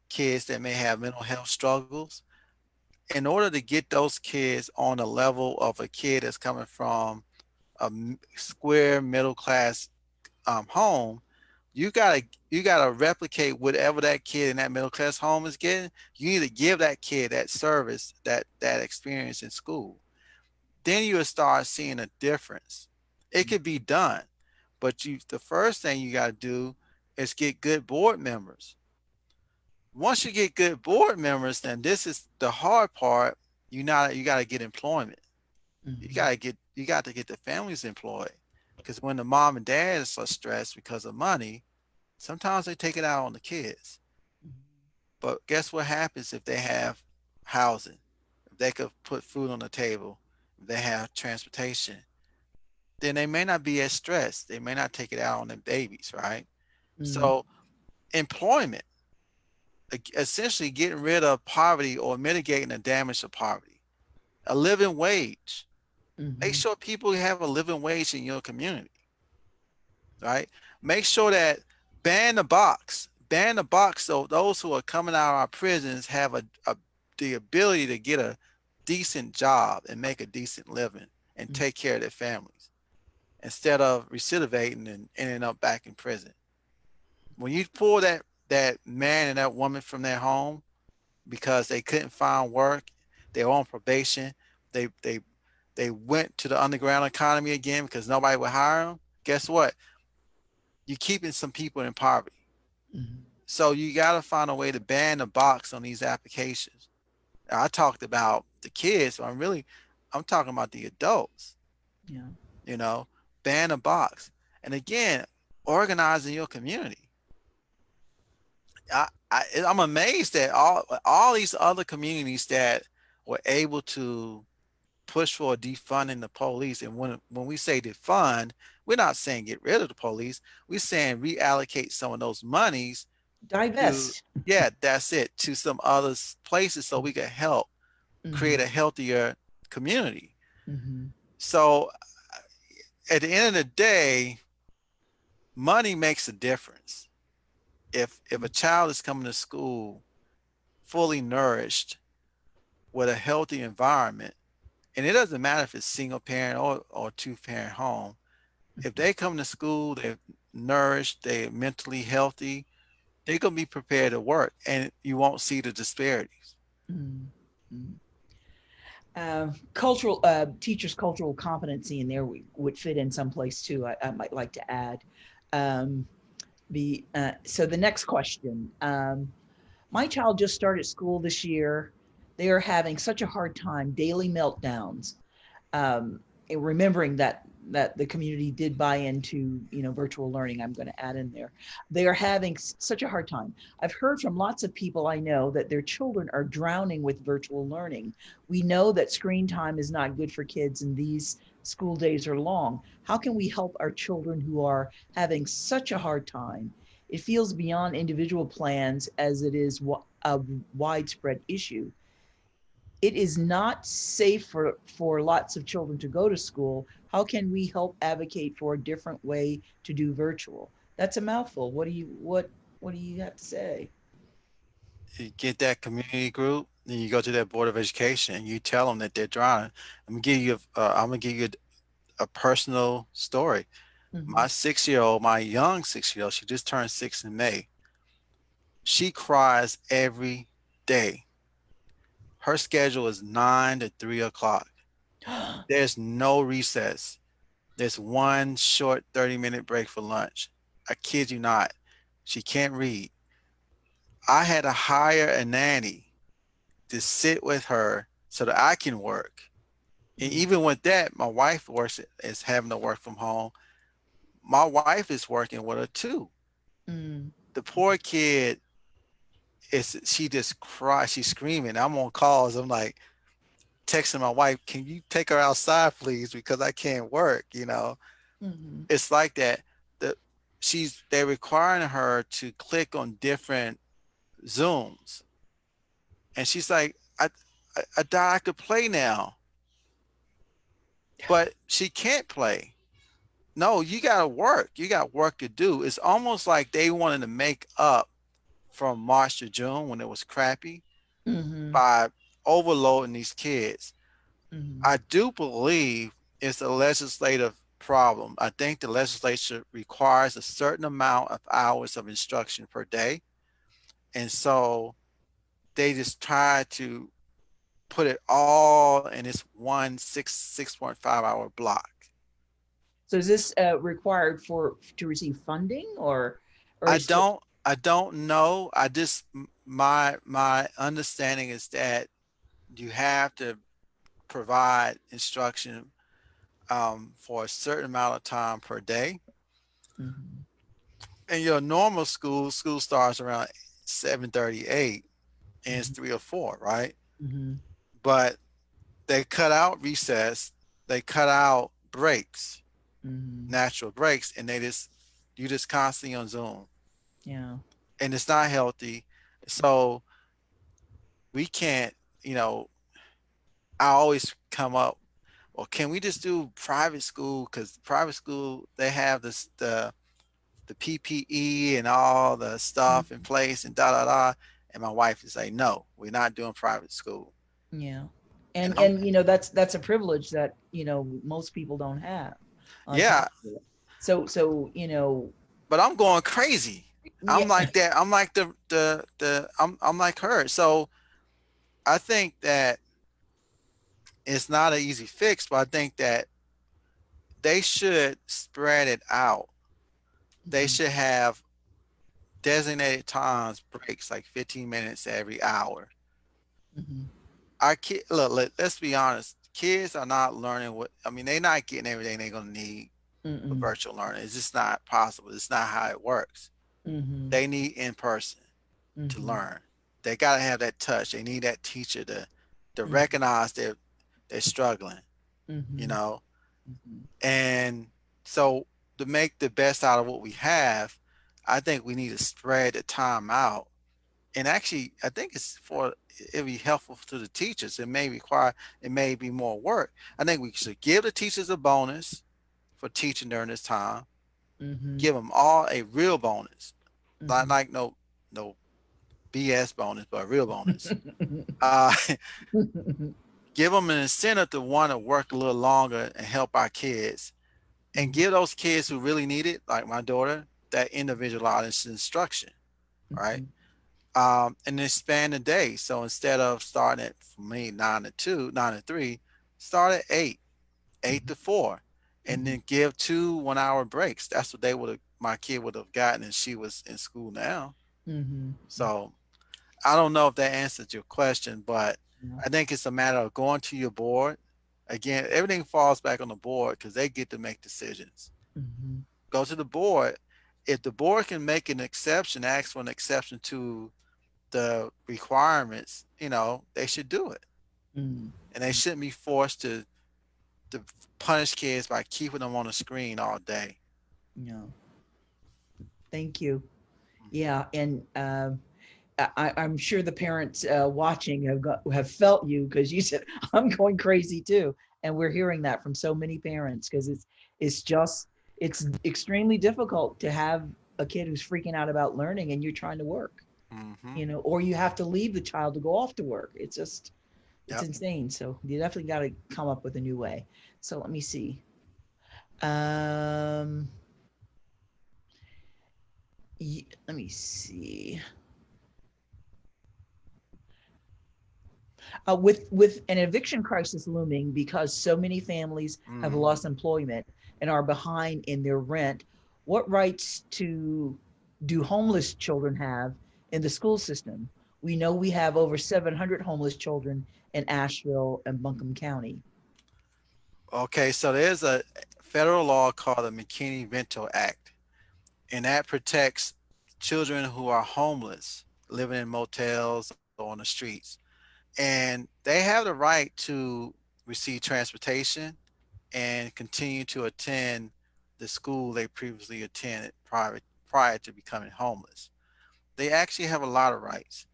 kids that may have mental health struggles. In order to get those kids on the level of a kid that's coming from a square middle class home, you gotta replicate whatever that kid in that middle class home is getting. You need to give that kid that service, that experience in school. Then you'll start seeing a difference. It could be done, but the first thing you gotta do is get good board members. Once you get good board members, then this is the hard part. You gotta get employment. Mm-hmm. You got to get the families employed. Because when the mom and dad is so stressed because of money, sometimes they take it out on the kids. But guess what happens if they have housing? If they could put food on the table, if they have transportation, then they may not be as stressed. They may not take it out on their babies, right? Mm-hmm. So employment, essentially getting rid of poverty or mitigating the damage of poverty. A living wage. Make Mm-hmm. sure people have a living wage in your community, right? Make sure that ban the box so those who are coming out of our prisons have the ability to get a decent job and make a decent living and take care of their families instead of recidivating and ending up back in prison. When you pull that man and that woman from their home because they couldn't find work, they were on probation, they they they went to the underground economy again because nobody would hire them. Guess what? You're keeping some people in poverty. Mm-hmm. So you got to find a way to ban the box on these applications. Now, I talked about the kids, so I'm talking about the adults. Yeah. You know, ban the box, and again, organizing your community. I'm amazed that all these other communities that were able to push for defunding the police. And when we say defund, we're not saying get rid of the police. We're saying reallocate some of those monies to, Divest. yeah, that's it, to some other places so we can help create Mm-hmm. a healthier community. Mm-hmm. So at the end of the day, money makes a difference. If a child is coming to school fully nourished with a healthy environment, and it doesn't matter if it's single parent or two parent home, if they come to school, they're nourished, they're mentally healthy, they're gonna be prepared to work, and you won't see the disparities. Mm-hmm. Cultural teachers' cultural competency in there would fit in someplace too. I might like to add. Um, so the next question. My child just started school this year. They are having such a hard time, daily meltdowns, and remembering that the community did buy into virtual learning. I'm going to add in there. They are having such a hard time. I've heard from lots of people I know that their children are drowning with virtual learning. We know that screen time is not good for kids, and these school days are long. How can we help our children who are having such a hard time? It feels beyond individual plans as it is a widespread issue. It is not safe for lots of children to go to school. How can we help advocate for a different way to do virtual? That's a mouthful. What do you have to say? You get that community group, then you go to that board of education and you tell them that they're drowning. I'm gonna give you a personal story. Mm-hmm. My young 6 year old, she just turned 6 in May. She cries every day. Her schedule is 9 to 3 o'clock. There's no recess. There's one short 30-minute break for lunch. I kid you not. She can't read. I had to hire a nanny to sit with her so that I can work. And Mm, even with that, my wife works is having to work from home. My wife is working with her too. mm, The poor kid she just cries, she's screaming. I'm on calls. I'm like texting my wife, can you take her outside, please? Because I can't work, mm-hmm. It's like that. The they're requiring her to click on different Zooms. And she's like, I thought I could play now, but she can't play. No, you got to work. You got work to do. It's almost like they wanted to make up from March to June when it was crappy Mm-hmm. by overloading these kids. Mm-hmm. I do believe it's a legislative problem. I think the legislature requires a certain amount of hours of instruction per day. And so they just try to put it all in this one 6.5 hour block. So is this required for to receive funding, or I is it? don't I don't know. I just my understanding is that you have to provide instruction for a certain amount of time per day. Mm-hmm. And your normal school starts around 7:38 and it's 3 or 4, right? Mm-hmm. But they cut out recess, they cut out breaks, Mm-hmm. natural breaks, and you just constantly on Zoom. Yeah. And it's not healthy. So we can't, you know, I always come up, well, can we just do private school? Because private school, they have the PPE and all the stuff in place and da da da. And my wife is like, no, we're not doing private school. Yeah. And And I'm, that's a privilege that most people don't have on yeah, top of it. So but I'm going crazy. I'm yeah. like that. I'm like I'm like her. So I think that it's not an easy fix, but I think that they should spread it out. They Mhm. should have designated times, breaks, like 15 minutes every hour. Mhm. Our kid, let's be honest. Kids are not learning what, I mean, they're not getting everything they're going to need with Mm-mm. virtual learning. It's just not possible. It's not how it works. Mhm. They need in person to Mhm. learn. They got to have that touch. They need that teacher to Mhm. recognize they're struggling, you Mhm. know? Mhm. And so to make the best out of what we have, I think we need to spread the time out. And actually, I think it'd be helpful to the teachers. It may be more work. I think we should give the teachers a bonus for teaching during this time. Mhm. Give them all a real bonus, not Mhm. like no BS bonus, but a real bonus. Uh, give them an incentive to want to work a little longer and help our kids, and Mhm. give those kids who really need it, like my daughter, that individualized instruction, right? Mhm. And then span the day. So instead of starting at, for me, 9 to 2, 9 to 3, start at 8, 8 to 4, and Mhm. then give 2 1 hour breaks. That's what my kid would have gotten if she was in school now. Mhm. Mhm. So I don't know if that answers your question, but Yeah. I think it's a matter of going to your board. Again, everything falls back on the board because they get to make decisions. Mhm. Go to the board. If the board can make an exception, ask for an exception to the requirements, they should do it. Mhm. And they shouldn't be forced to punish kids by keeping them on the screen all day. Yeah. Thank you. Yeah, and I'm sure the parents watching have felt you, because you said I'm going crazy too, and we're hearing that from so many parents, because it's just it's extremely difficult to have a kid who's freaking out about learning and you're trying to work, Mm-hmm. or you have to leave the child to go off to work. It's Yep. insane. So you definitely got to come up with a new way. So let me see. Um, Let me see. With an eviction crisis looming because so many families have Mm-hmm. lost employment and are behind in their rent, what rights do homeless children have in the school system? We know we have over 700 homeless children in Asheville and Buncombe County. Okay, so there's a federal law called the McKinney-Vento Act, and that protects children who are homeless, living in motels or on the streets. And they have the right to receive transportation and continue to attend the school they previously attended prior to becoming homeless. They actually have a lot of rights.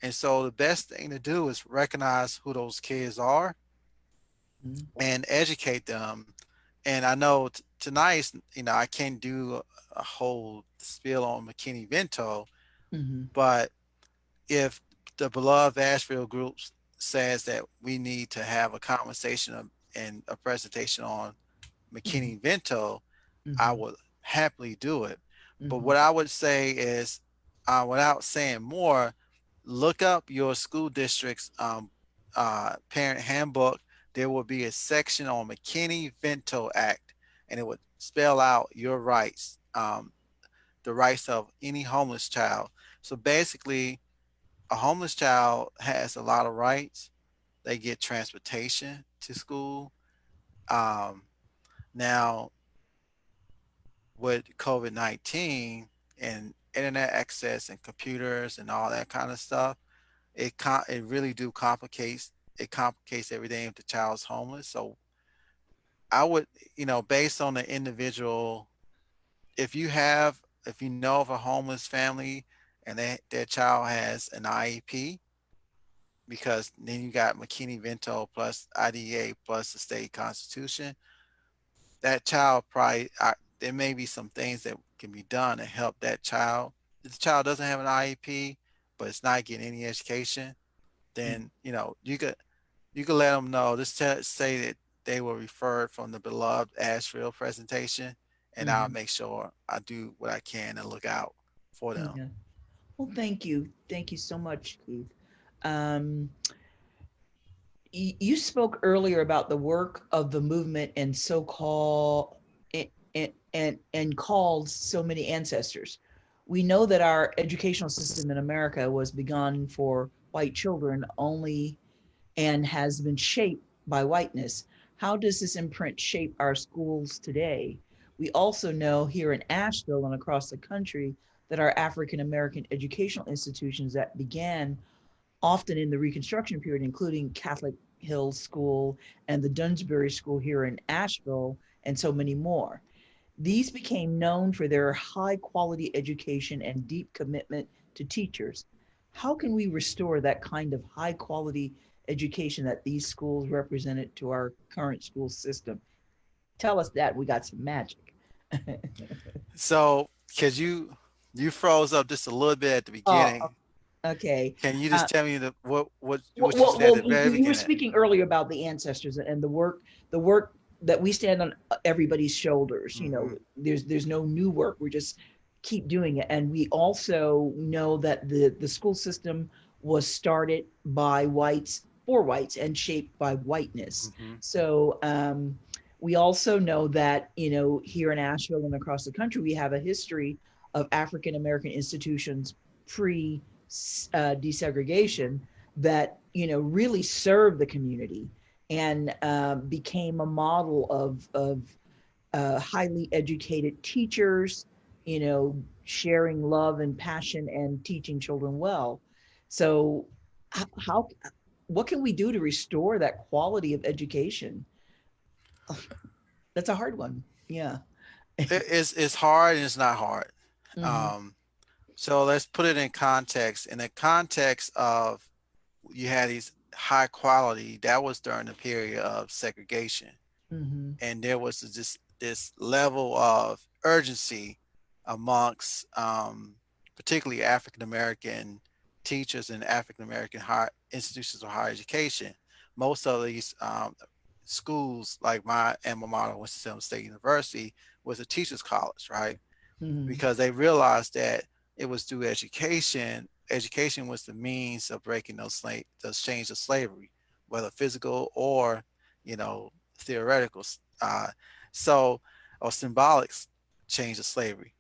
And so the best thing to do is recognize who those kids are Mhm. and educate them. And I know tonight, I can't do a whole spiel on McKinney-Vento, Mhm. but if the beloved Asheville groups says that we need to have a conversation and a presentation on Mhm. McKinney-Vento, I Mhm. would happily do it. But Mhm. what I would say is, without saying more, look up your school district's parent handbook. There will be a section on McKinney-Vento Act, and it would spell out your rights, the rights of any homeless child. So basically, a homeless child has a lot of rights. They get transportation to school. Um, Now, with COVID-19 and internet access and computers and all that kind of stuff, it really do complicates everything if the child's homeless. So I would, based on the individual, if you have, if you know of a homeless family and their child has an IEP, because then you got McKinney-Vento plus IDEA plus the state constitution, that child probably, there may be some things that can be done to help that child. If the child doesn't have an IEP, but it's not getting any education, then you could let them know. Just say that they were referred from the beloved Asheville presentation, and I'll Mhm. make sure I do what I can and look out for them. Yeah. Well, thank you. Thank you so much, Keith. Um, you spoke earlier about the work of the movement and so-called and called so many ancestors. We know that our educational system in America was begun for white children only and has been shaped by whiteness. How does this imprint shape our schools today? We also know here in Asheville and across the country that our African American educational institutions that began often in the Reconstruction period, including Catholic Hill School and the Dunsbury School here in Asheville, and so many more. These became known for their high quality education and deep commitment to teachers. How can we restore that kind of high quality education that these schools represented to our current school system? Tell us that we got some magic. So, because you froze up just a little bit at the Oh, beginning, okay. can you Uh, just tell me what you well, said well, at the very you were beginning? speaking earlier about the ancestors and the work that we stand on everybody's shoulders. You know, Hmm. there's no new work. We're just keep doing it, and we also know that the school system was started by whites for whites and shaped by whiteness. Hmm. So we also know that here in Asheville and across the country, we have a history of African American institutions pre desegregation that really served the community and became a model of highly educated teachers, sharing love and passion and teaching children well. So, how what can we do to restore that quality of education? That's a hard one. Yeah. It's hard and it's not hard. Mm-hmm. Um, so let's put it in context. In the context of you had these high quality, that was during the period of segregation, Mm-hmm. and there was this level of urgency amongst particularly African American teachers and African American high institutions of higher education. Most of these schools, like my alma mater, Winston-Salem State University, was a teachers college, right? Mm-hmm. Because they realized that it was through education. Education was the means of breaking those chains of slavery, whether physical or, you know, theoretical, uh, so or symbolic chains of slavery.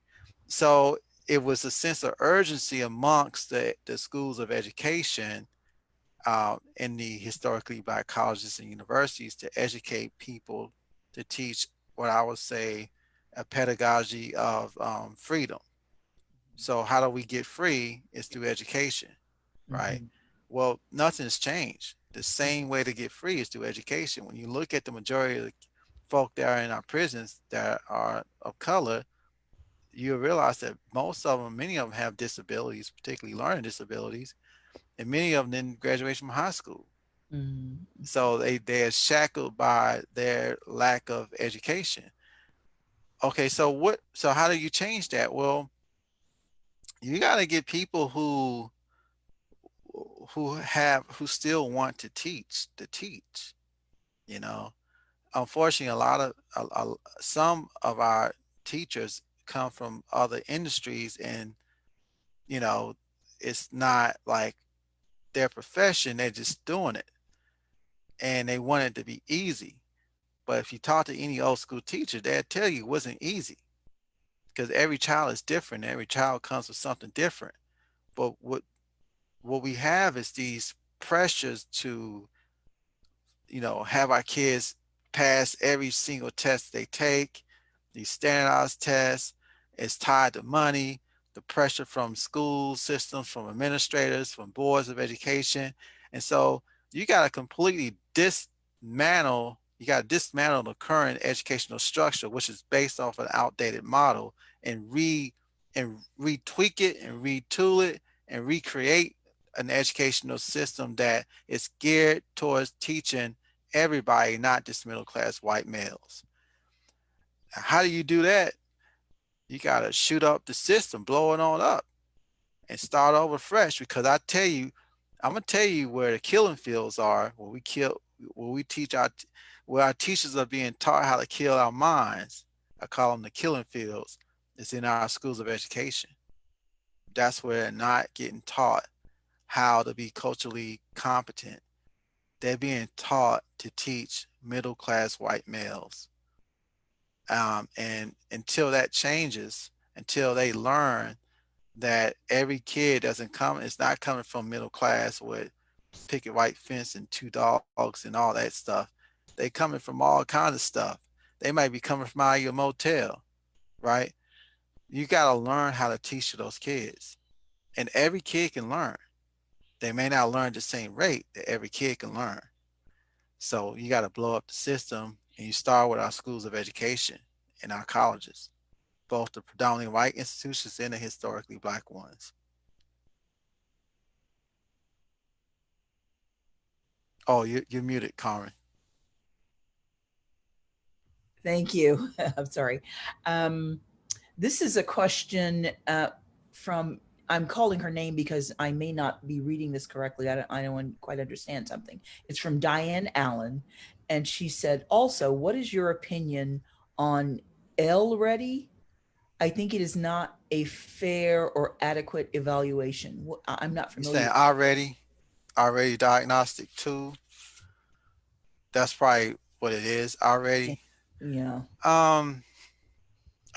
So it was a sense of urgency amongst the schools of education in the historically black colleges and universities to educate people to teach what I would say a pedagogy of freedom. So how do we get free? Is through education, right? Mm-hmm. Well, nothing's changed. The same way to get free is through education. When you look at the majority of the folk that are in our prisons that are of color, you realize that most of them, many of them have disabilities, particularly learning disabilities, and many of them didn't graduate from high school. Mm. So they are shackled by their lack of education. Okay, so how do you change that? Well, you got to get people who still want to teach, you know. Unfortunately, some of our teachers come from other industries, and you know, it's not like their profession, they're just doing it and they want it to be easy. But if you talk to any old school teacher, they'll tell you it wasn't easy, because every child is different. Every child comes with something different. But what we have is these pressures to, have our kids pass every single test they take, these standardized tests. It's tied to money, the pressure from school systems, from administrators, from boards of education. And so you got to dismantle the current educational structure, which is based off an outdated model, and retweak it and retool it and recreate an educational system that is geared towards teaching everybody, not just middle class white males. How do you do that? You got to shoot up the system, blow it on up, and start over fresh. Because I'm gonna tell you where the killing fields are, where we teach where our teachers are being taught how to kill our minds. I call them the killing fields. It's in our schools of education. That's where they're not getting taught how to be culturally competent. They're being taught to teach middle class white males. And until that changes, until they learn that every kid doesn't come, it's not coming from middle class with picket white fence and two dogs and all that stuff. They coming from all kinds of stuff. They might be coming from out of your motel, right? You got to learn how to teach to those kids. And every kid can learn. They may not learn the same rate that every kid can learn. So you got to blow up the system, and you start with our schools of education and our colleges, both the predominantly white institutions and the historically black ones. Oh, you're muted, Carmen. Thank you. I'm sorry. Um, this is a question from, I'm calling her name because I may not be reading this correctly. I don't quite understand something. It's from Diane Allen. And she said, also, what is your opinion on L ready? I think it is not a fair or adequate evaluation. I'm not You familiar saying with already diagnostic tool? That's probably what it is it. already. Yeah. Um,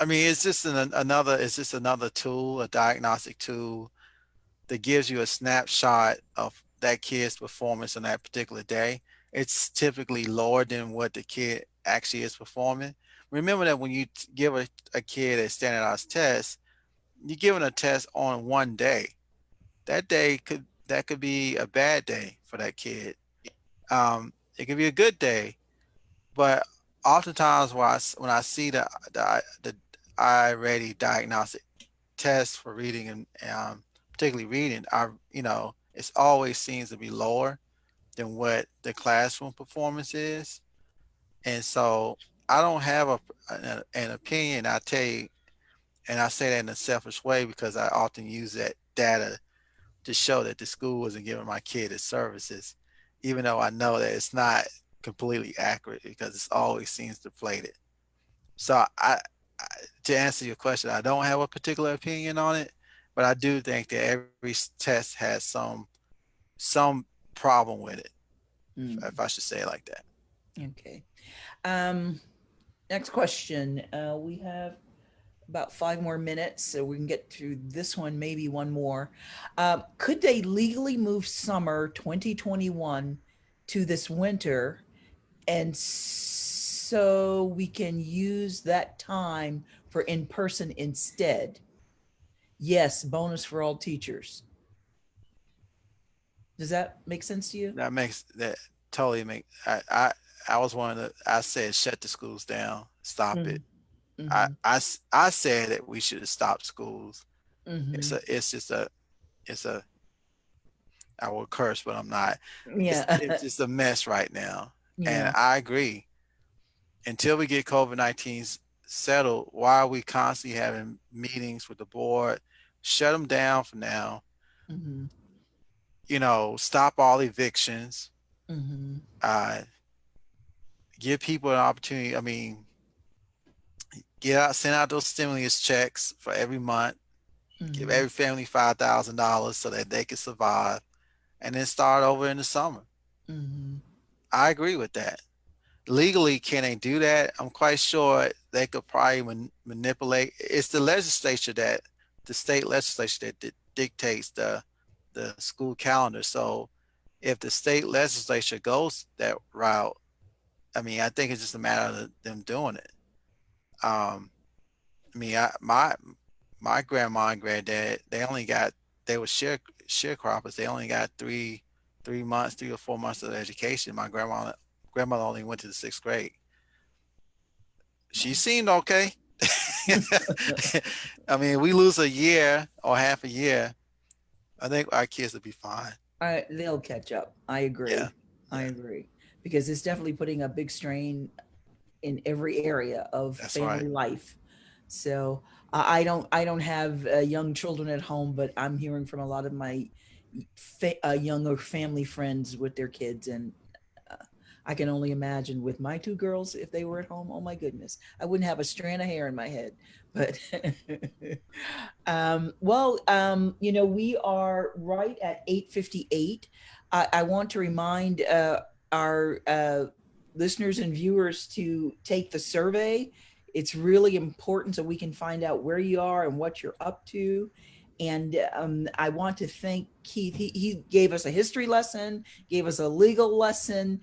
I mean, it's just another tool, a diagnostic tool that gives you a snapshot of that kid's performance on that particular day. It's typically lower than what the kid actually is performing. Remember that when you give a kid a standardized test, you're giving a test on one day. That could be a bad day for that kid. It could be a good day, but oftentimes when I see the I ready diagnostic test for reading and particularly reading, it's always seems to be lower than what the classroom performance is. And so I don't have an opinion. I tell you, and I say that in a selfish way because I often use that data to show that the school wasn't giving my kid its services, even though I know that it's not completely accurate because it always seems deflated. So to answer your question, I don't have a particular opinion on it, but I do think that every test has some problem with it, if Mm, I should say it like that. okay. Um, Next question. We have about 5 more minutes, so we can get through this one, maybe one more. Could they legally move summer 2021 to this winter, and so we can use that time for in person instead? Yes, bonus for all teachers. Does that make sense to you? That makes that totally make. I was one of I said shut the schools down, stop it. Mm-hmm. Mm-hmm. I said that we should have stopped schools. Mm-hmm. It's just a it's a I will curse, but I'm not. It's Yeah. just a mess right now. And Yeah. I agree. Until we get COVID-19 settled, why are we constantly having meetings with the board? Shut them down for now. Hmm. Stop all evictions. Hmm. Uh, give people an opportunity. I mean, send out those stimulus checks for every month. Give Hmm. every family $5,000 so that they can survive, and then start over in the summer. Hmm. I agree with that. Legally, can they do that? I'm quite sure they could probably manipulate. It's the state legislature that dictates the school calendar. So if the state legislature goes that route, I mean, I think it's just a matter of them doing it. Um, I mean, my grandma and granddad, they were sharecroppers. They only got 3 months, 3 or 4 months of education. My grandmother only went to the sixth grade. She seemed okay. I mean, we lose a year or half a year, I think our kids will be fine. They'll catch up. I Yeah, agree. I yeah, agree because it's definitely putting a big strain in every area of that's right. family life. So I don't have young children at home, but I'm hearing from a lot of my younger family friends with their kids, and uh, I can only imagine with my two girls if they were at home. Oh my goodness, I wouldn't have a strand of hair in my head. But we are right at 8:58. I want to remind our listeners and viewers to take the survey. It's really important so we can find out where you are and what you're up to. And I want to thank Keith. He gave us a history lesson, gave us a legal lesson.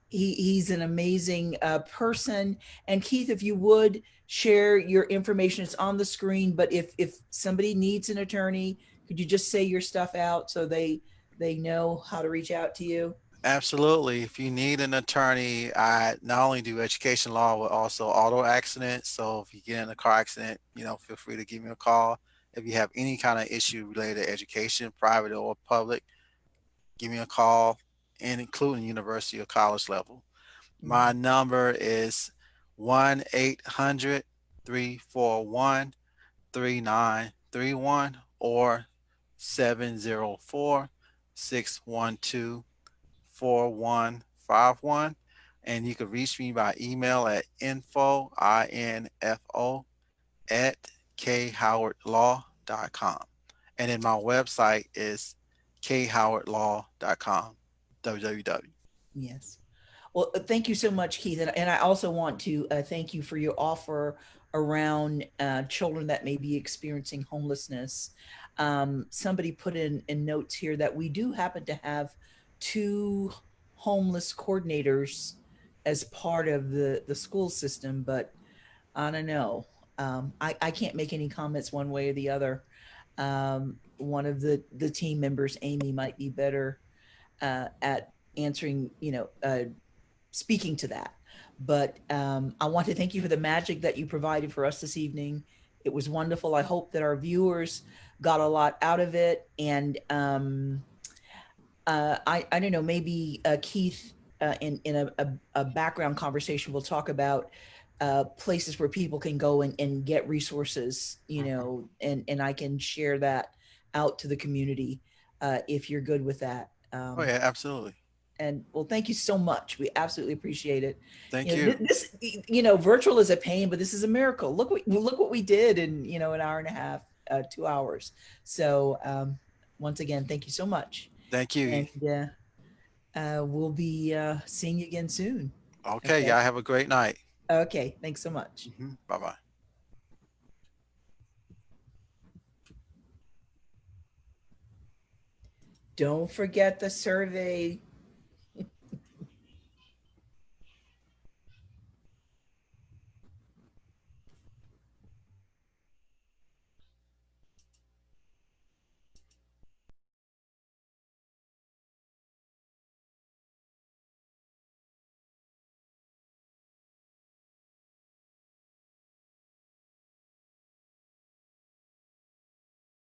He's an amazing person. And Keith, if you would share your information, it's on the screen. But if somebody needs an attorney, could you just say your stuff out so they know how to reach out to you? Absolutely. If you need an attorney, I not only do education law, but also auto accidents. So if you get in a car accident, feel free to give me a call. If you have any kind of issue related to education, private or public, give me a call, and including university or college level. My Mhm. number is 1-800-341-3931 or 704-612-4151. And you can reach me by email at info at khowardlaw.com. And then my website is khowardlaw.com. www. Yes. Well, thank you so much, Keith. And I also want to thank you for your offer around children that may be experiencing homelessness. Somebody put in notes here that we do happen to have two homeless coordinators as part of the school system, but I don't know. I can't make any comments one way or the other. One of the team members, Amy, might be better at answering, speaking to that. But I want to thank you for the magic that you provided for us this evening. It was wonderful. I hope that our viewers got a lot out of it. And I don't know, maybe Keith, in a background conversation, we'll talk about places where people can go and get resources, Mhm. and I can share that out to the community if you're good with that. Oh, yeah, absolutely. And well, thank you so much. We absolutely appreciate it. Thank you. This, virtual is a pain, but this is a miracle. Look what we did in an hour and a half, 2 hours. So once again, thank you so much, Thank you. and we'll be seeing you again soon. Okay, Okay. y'all have a great night. Okay. Thanks so much. Bye bye. Don't forget the survey.